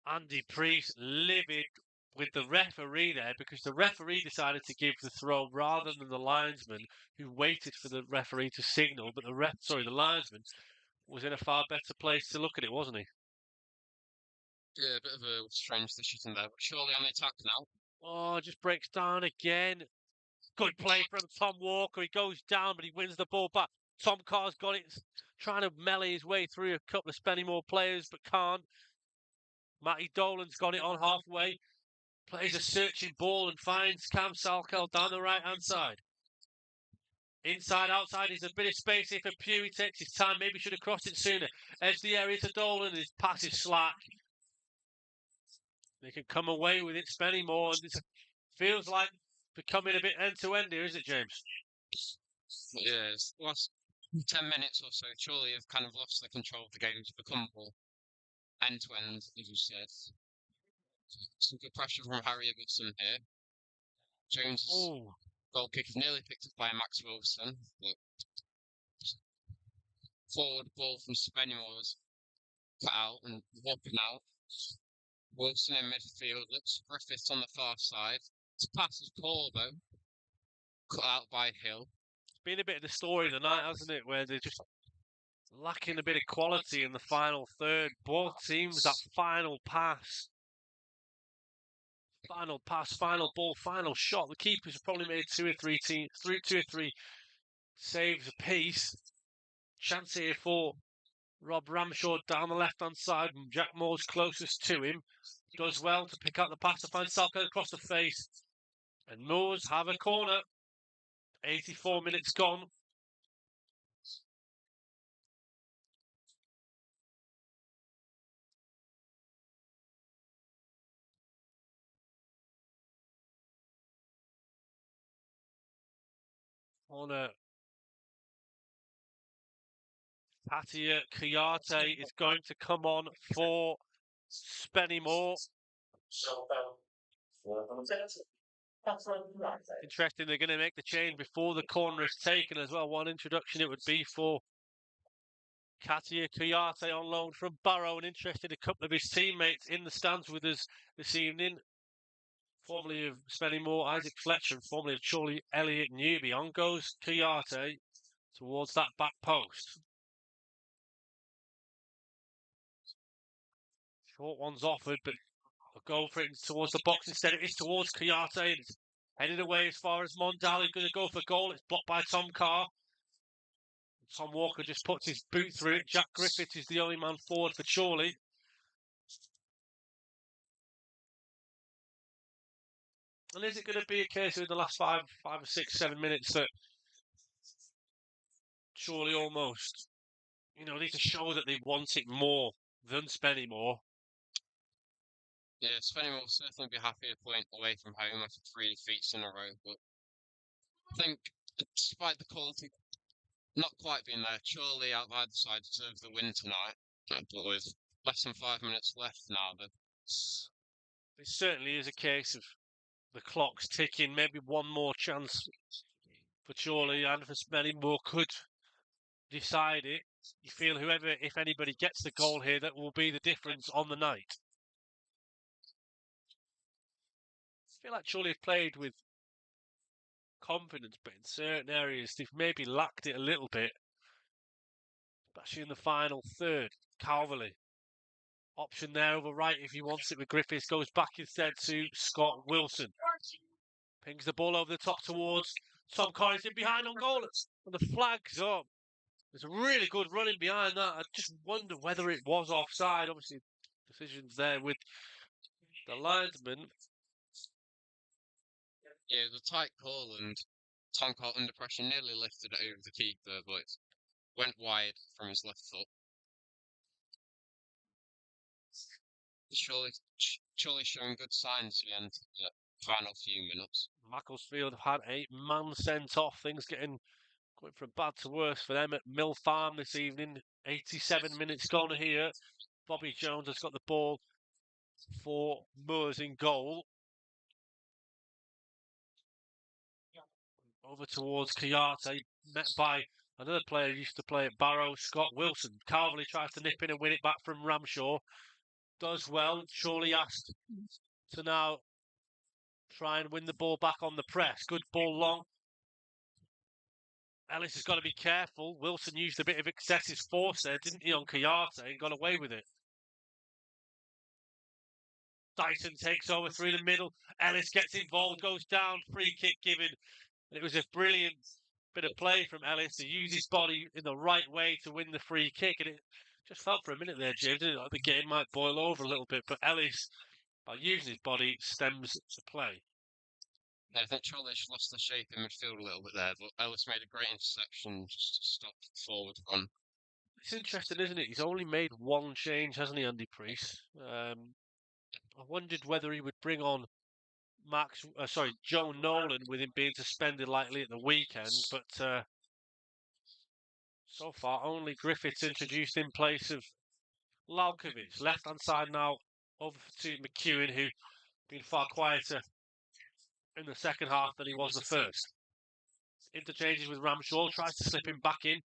Andy Priest livid with the referee there, because the referee decided to give the throw rather than the linesman, who waited for the referee to signal. But the linesman was in a far better place to look at it, wasn't he? Yeah, a bit of a strange decision there, but surely on the attack now. Oh, just breaks down again. Good play from Tom Walker. He goes down, but he wins the ball back. Tom Carr's got it, trying to melee his way through a couple of Spennymoor players, but can't. Matty Dolan's got it on halfway. Plays a searching ball and finds Cam Salkel down the right-hand side. Inside, outside, there's a bit of space here for Pugh. He takes his time. Maybe should have crossed it sooner. Edge the area to Dolan. His pass is slack. They can come away with it, Spennymoor. And it feels like becoming a bit end-to-end here, is it, James? Yeah, the last 10 minutes or so, Chorley have kind of lost the control of the game. It's become more end-to-end, as you said. Some good pressure from Harry Wilson here. Jones' goal kick is nearly picked up by Max Wilson, but forward ball from Spennymoor is cut out and walking out. Wilson in midfield, looks Griffiths on the far side. His pass is poor though, cut out by Hill. It's been a bit of the story of the night, hasn't it, where they're just lacking a bit of quality in the final third. Both teams, that final pass, final ball, final shot. The keepers have probably made two or three saves apiece. Chance here for Rob Ramshaw down the left-hand side. Jack Moore's closest to him. Does well to pick out the pass to find Salko across the face. And Moors have a corner. 84 minutes gone. Corner. Patia Kayate is going to come on for Spennymoor. Interesting, they're going to make the change before the corner is taken as well. One introduction it would be for Katia Kayate on loan from Barrow, and interested a couple of his teammates in the stands with us this evening. Formerly of Spennymoor, Isaac Fletcher, and formerly of Chorley, Elliot Newby. On goes Kayate towards that back post. Short one's offered, but they'll go for it towards the box instead. It is towards Kayate, and it's headed away as far as Mondale. He's going to go for goal. It's blocked by Tom Carr. Tom Walker just puts his boot through it. Jack Griffiths is the only man forward for Chorley. And is it going to be a case of in the last 5 or 6, 7 minutes that Chorley almost, need to show that they want it more than Spennymoor? Yeah, Spennymoor will certainly be happy to point away from home after 3 defeats in a row, but I think, despite the quality not quite being there, Chorley out either side deserve the win tonight. But with less than 5 minutes left now, It certainly is a case of the clock's ticking. Maybe one more chance for Chorley and for Spennymoor could decide it. You feel whoever, if anybody gets the goal here, that will be the difference on the night. I feel like Chorley have played with confidence, but in certain areas they've maybe lacked it a little bit, especially in the final third. Calverley, option there over right if he wants it with Griffiths, goes back instead to Scott Wilson. Pings the ball over the top towards Tom Collins in behind on goal, and the flag's up. There's a really good running behind that. I just wonder whether it was offside. Obviously, decisions there with the linesman. Yeah, it was a tight call, and Tom caught under pressure, nearly lifted it over the keeper, but it went wide from his left foot. Surely showing good signs at the end of the final few minutes. Macclesfield have had a man sent off. Things going from bad to worse for them at Mill Farm this evening. 87 minutes gone here. Bobby Jones has got the ball for Moors in goal. Over towards Kayate, met by another player who used to play at Barrow, Scott Wilson. Calverley tries to nip in and win it back from Ramshaw. Does well. Surely asked to now try and win the ball back on the press. Good ball long. Ellis has got to be careful. Wilson used a bit of excessive force there, didn't he, on Kayate, and got away with it. Dyson takes over through the middle. Ellis gets involved, goes down, free kick given. And it was a brilliant bit of play from Ellis to use his body in the right way to win the free kick. And it just felt for a minute there, James, didn't it? Like the game might boil over a little bit. But Ellis, by using his body, stems the play. I think Chorley lost the shape in midfield a little bit there, but Ellis made a great interception just to stop the forward run. It's interesting, isn't it? He's only made one change, hasn't he, Andy Priest? I wondered whether he would bring on Joe Nolan with him being suspended likely at the weekend, but so far only Griffiths introduced in place of Lalkovic. Left-hand side now over to McEwen, who's been far quieter in the second half than he was the first. Interchanges with Ramshaw, tries to slip him back in.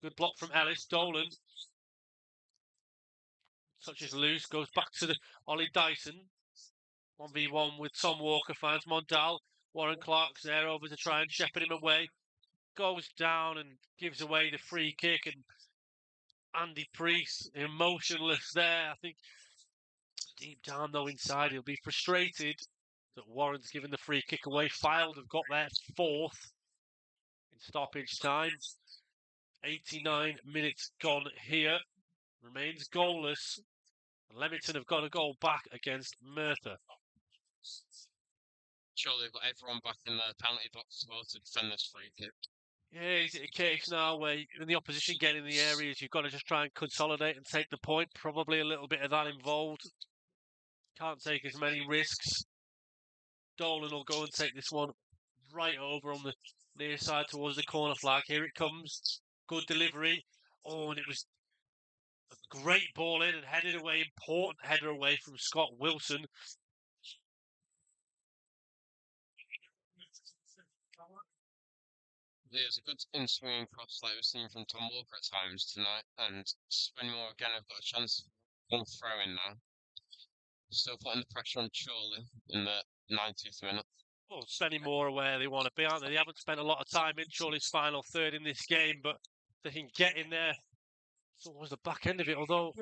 Good block from Ellis. Dolan touches loose, goes back to the Ollie Dyson. 1v1 with Tom Walker, finds Mondal. Warren Clark's there over to try and shepherd him away. Goes down and gives away the free kick, and Andy Priest emotionless there. I think deep down though inside he'll be frustrated that Warren's given the free kick away. Fylde have got their fourth in stoppage time. 89 minutes gone here. Remains goalless. Leamington have got a goal back against Merthyr. Surely they've got everyone back in the penalty box as well to defend this free kick. Yeah, is it a case now where when the opposition get in the areas, you've got to just try and consolidate and take the point? Probably a little bit of that involved. Can't take as many risks. Dolan will go and take this one right over on the near side towards the corner flag. Here it comes. Good delivery. Oh, and it was a great ball in and headed away. Important header away from Scott Wilson. There's a good in-swinging cross like we've seen from Tom Walker at times tonight, and Spennymoor again have got a chance of throw-in now. Still putting the pressure on Chorley in the 90th minute. Well, Spennymoor are where they want to be, aren't they? They haven't spent a lot of time in Chorley's final third in this game, but they can get in there towards the back end of it, although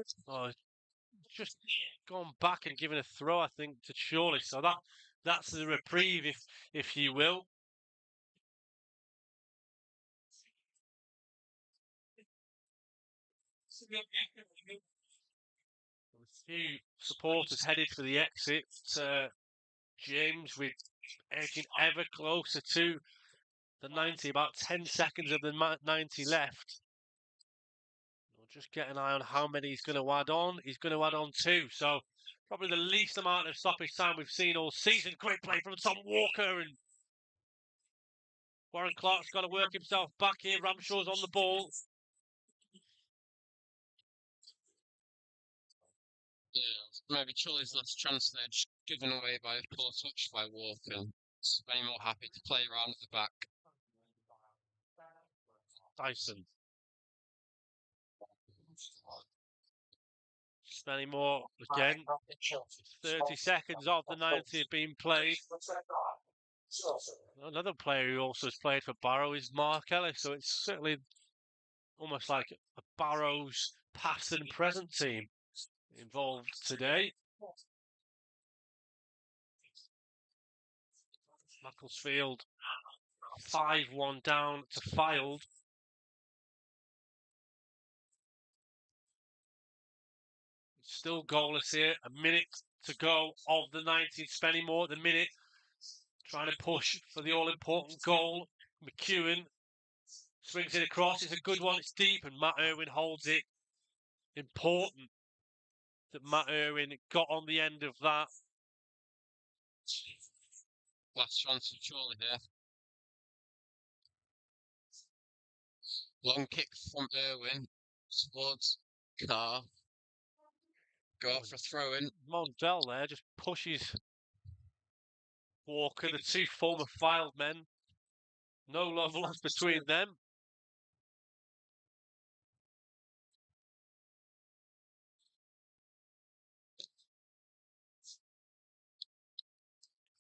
just gone back and given a throw, I think, to Chorley. So that's the reprieve, if you will. A few supporters headed for the exit. James with edging ever closer to the 90, about 10 seconds of the 90 left. We'll just get an eye on how many he's going to add on. He's going to add on 2, so probably the least amount of stoppage time we've seen all season. Great play from Tom Walker, and Warren Clark's got to work himself back here. Ramshaw's on the ball. Yeah, maybe Chorley's last chance there, just given away by a poor touch by Walker. Spennymoor happy to play around at the back. Dyson. Spennymoor again. 30 seconds of the 90 being played. Another player who also has played for Barrow is Mark Ellis, so it's certainly almost like a Barrow's past and present team involved today. Macclesfield 5-1 down to Fylde. Still goalless here. A minute to go of the 90. Spennymoor, the minute, trying to push for the all-important goal. McEwen swings it across. It's a good one. It's deep, and Matt Irwin holds it. Important that Matt Irwin got on the end of that. Last chance for Chorley here. Long kick from Irwin towards Carr. Go out for a throw-in. Mondell there just pushes Walker, the two former Fylde men. No love lost between them.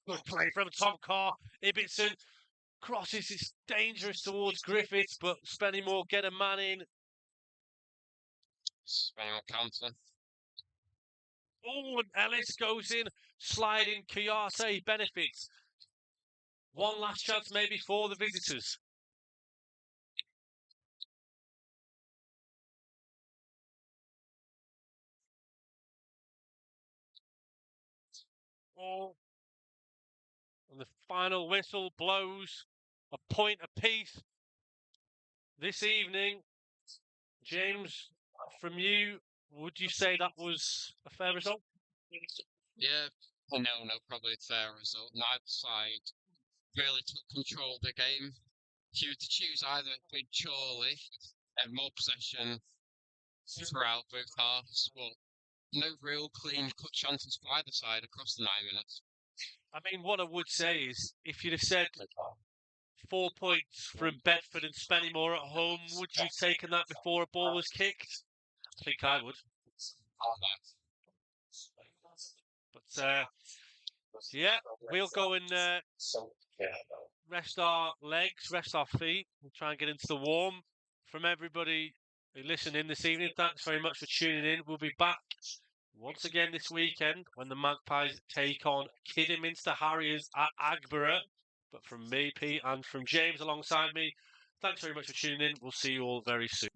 Good play from Tom Carr. Ibbotson crosses. It's dangerous towards Griffiths, but Spennymoor get a man in. Spennymoor counter. Oh, and Ellis goes in, sliding. Kuyate benefits. One last chance maybe for the visitors. Oh, and the final whistle blows. A point apiece this evening. James, from you, would you say that was a fair result? Yeah, no, probably a fair result. Neither side really took control of the game. If you were to choose either with Chorley and more possession throughout both halves, but no real clean-cut chances for either side across the 9 minutes. I mean, what I would say is, if you'd have said 4 points from Bedford and Spennymoor at home, would you have taken that before a ball was kicked? I think I would. But, yeah, we'll go and rest our legs, rest our feet, and try and get into the warm. From everybody who listened in this evening, thanks very much for tuning in. We'll be back once again this weekend when the Magpies take on Kidderminster Harriers at Agborough. But from me, Pete, and from James alongside me, thanks very much for tuning in. We'll see you all very soon.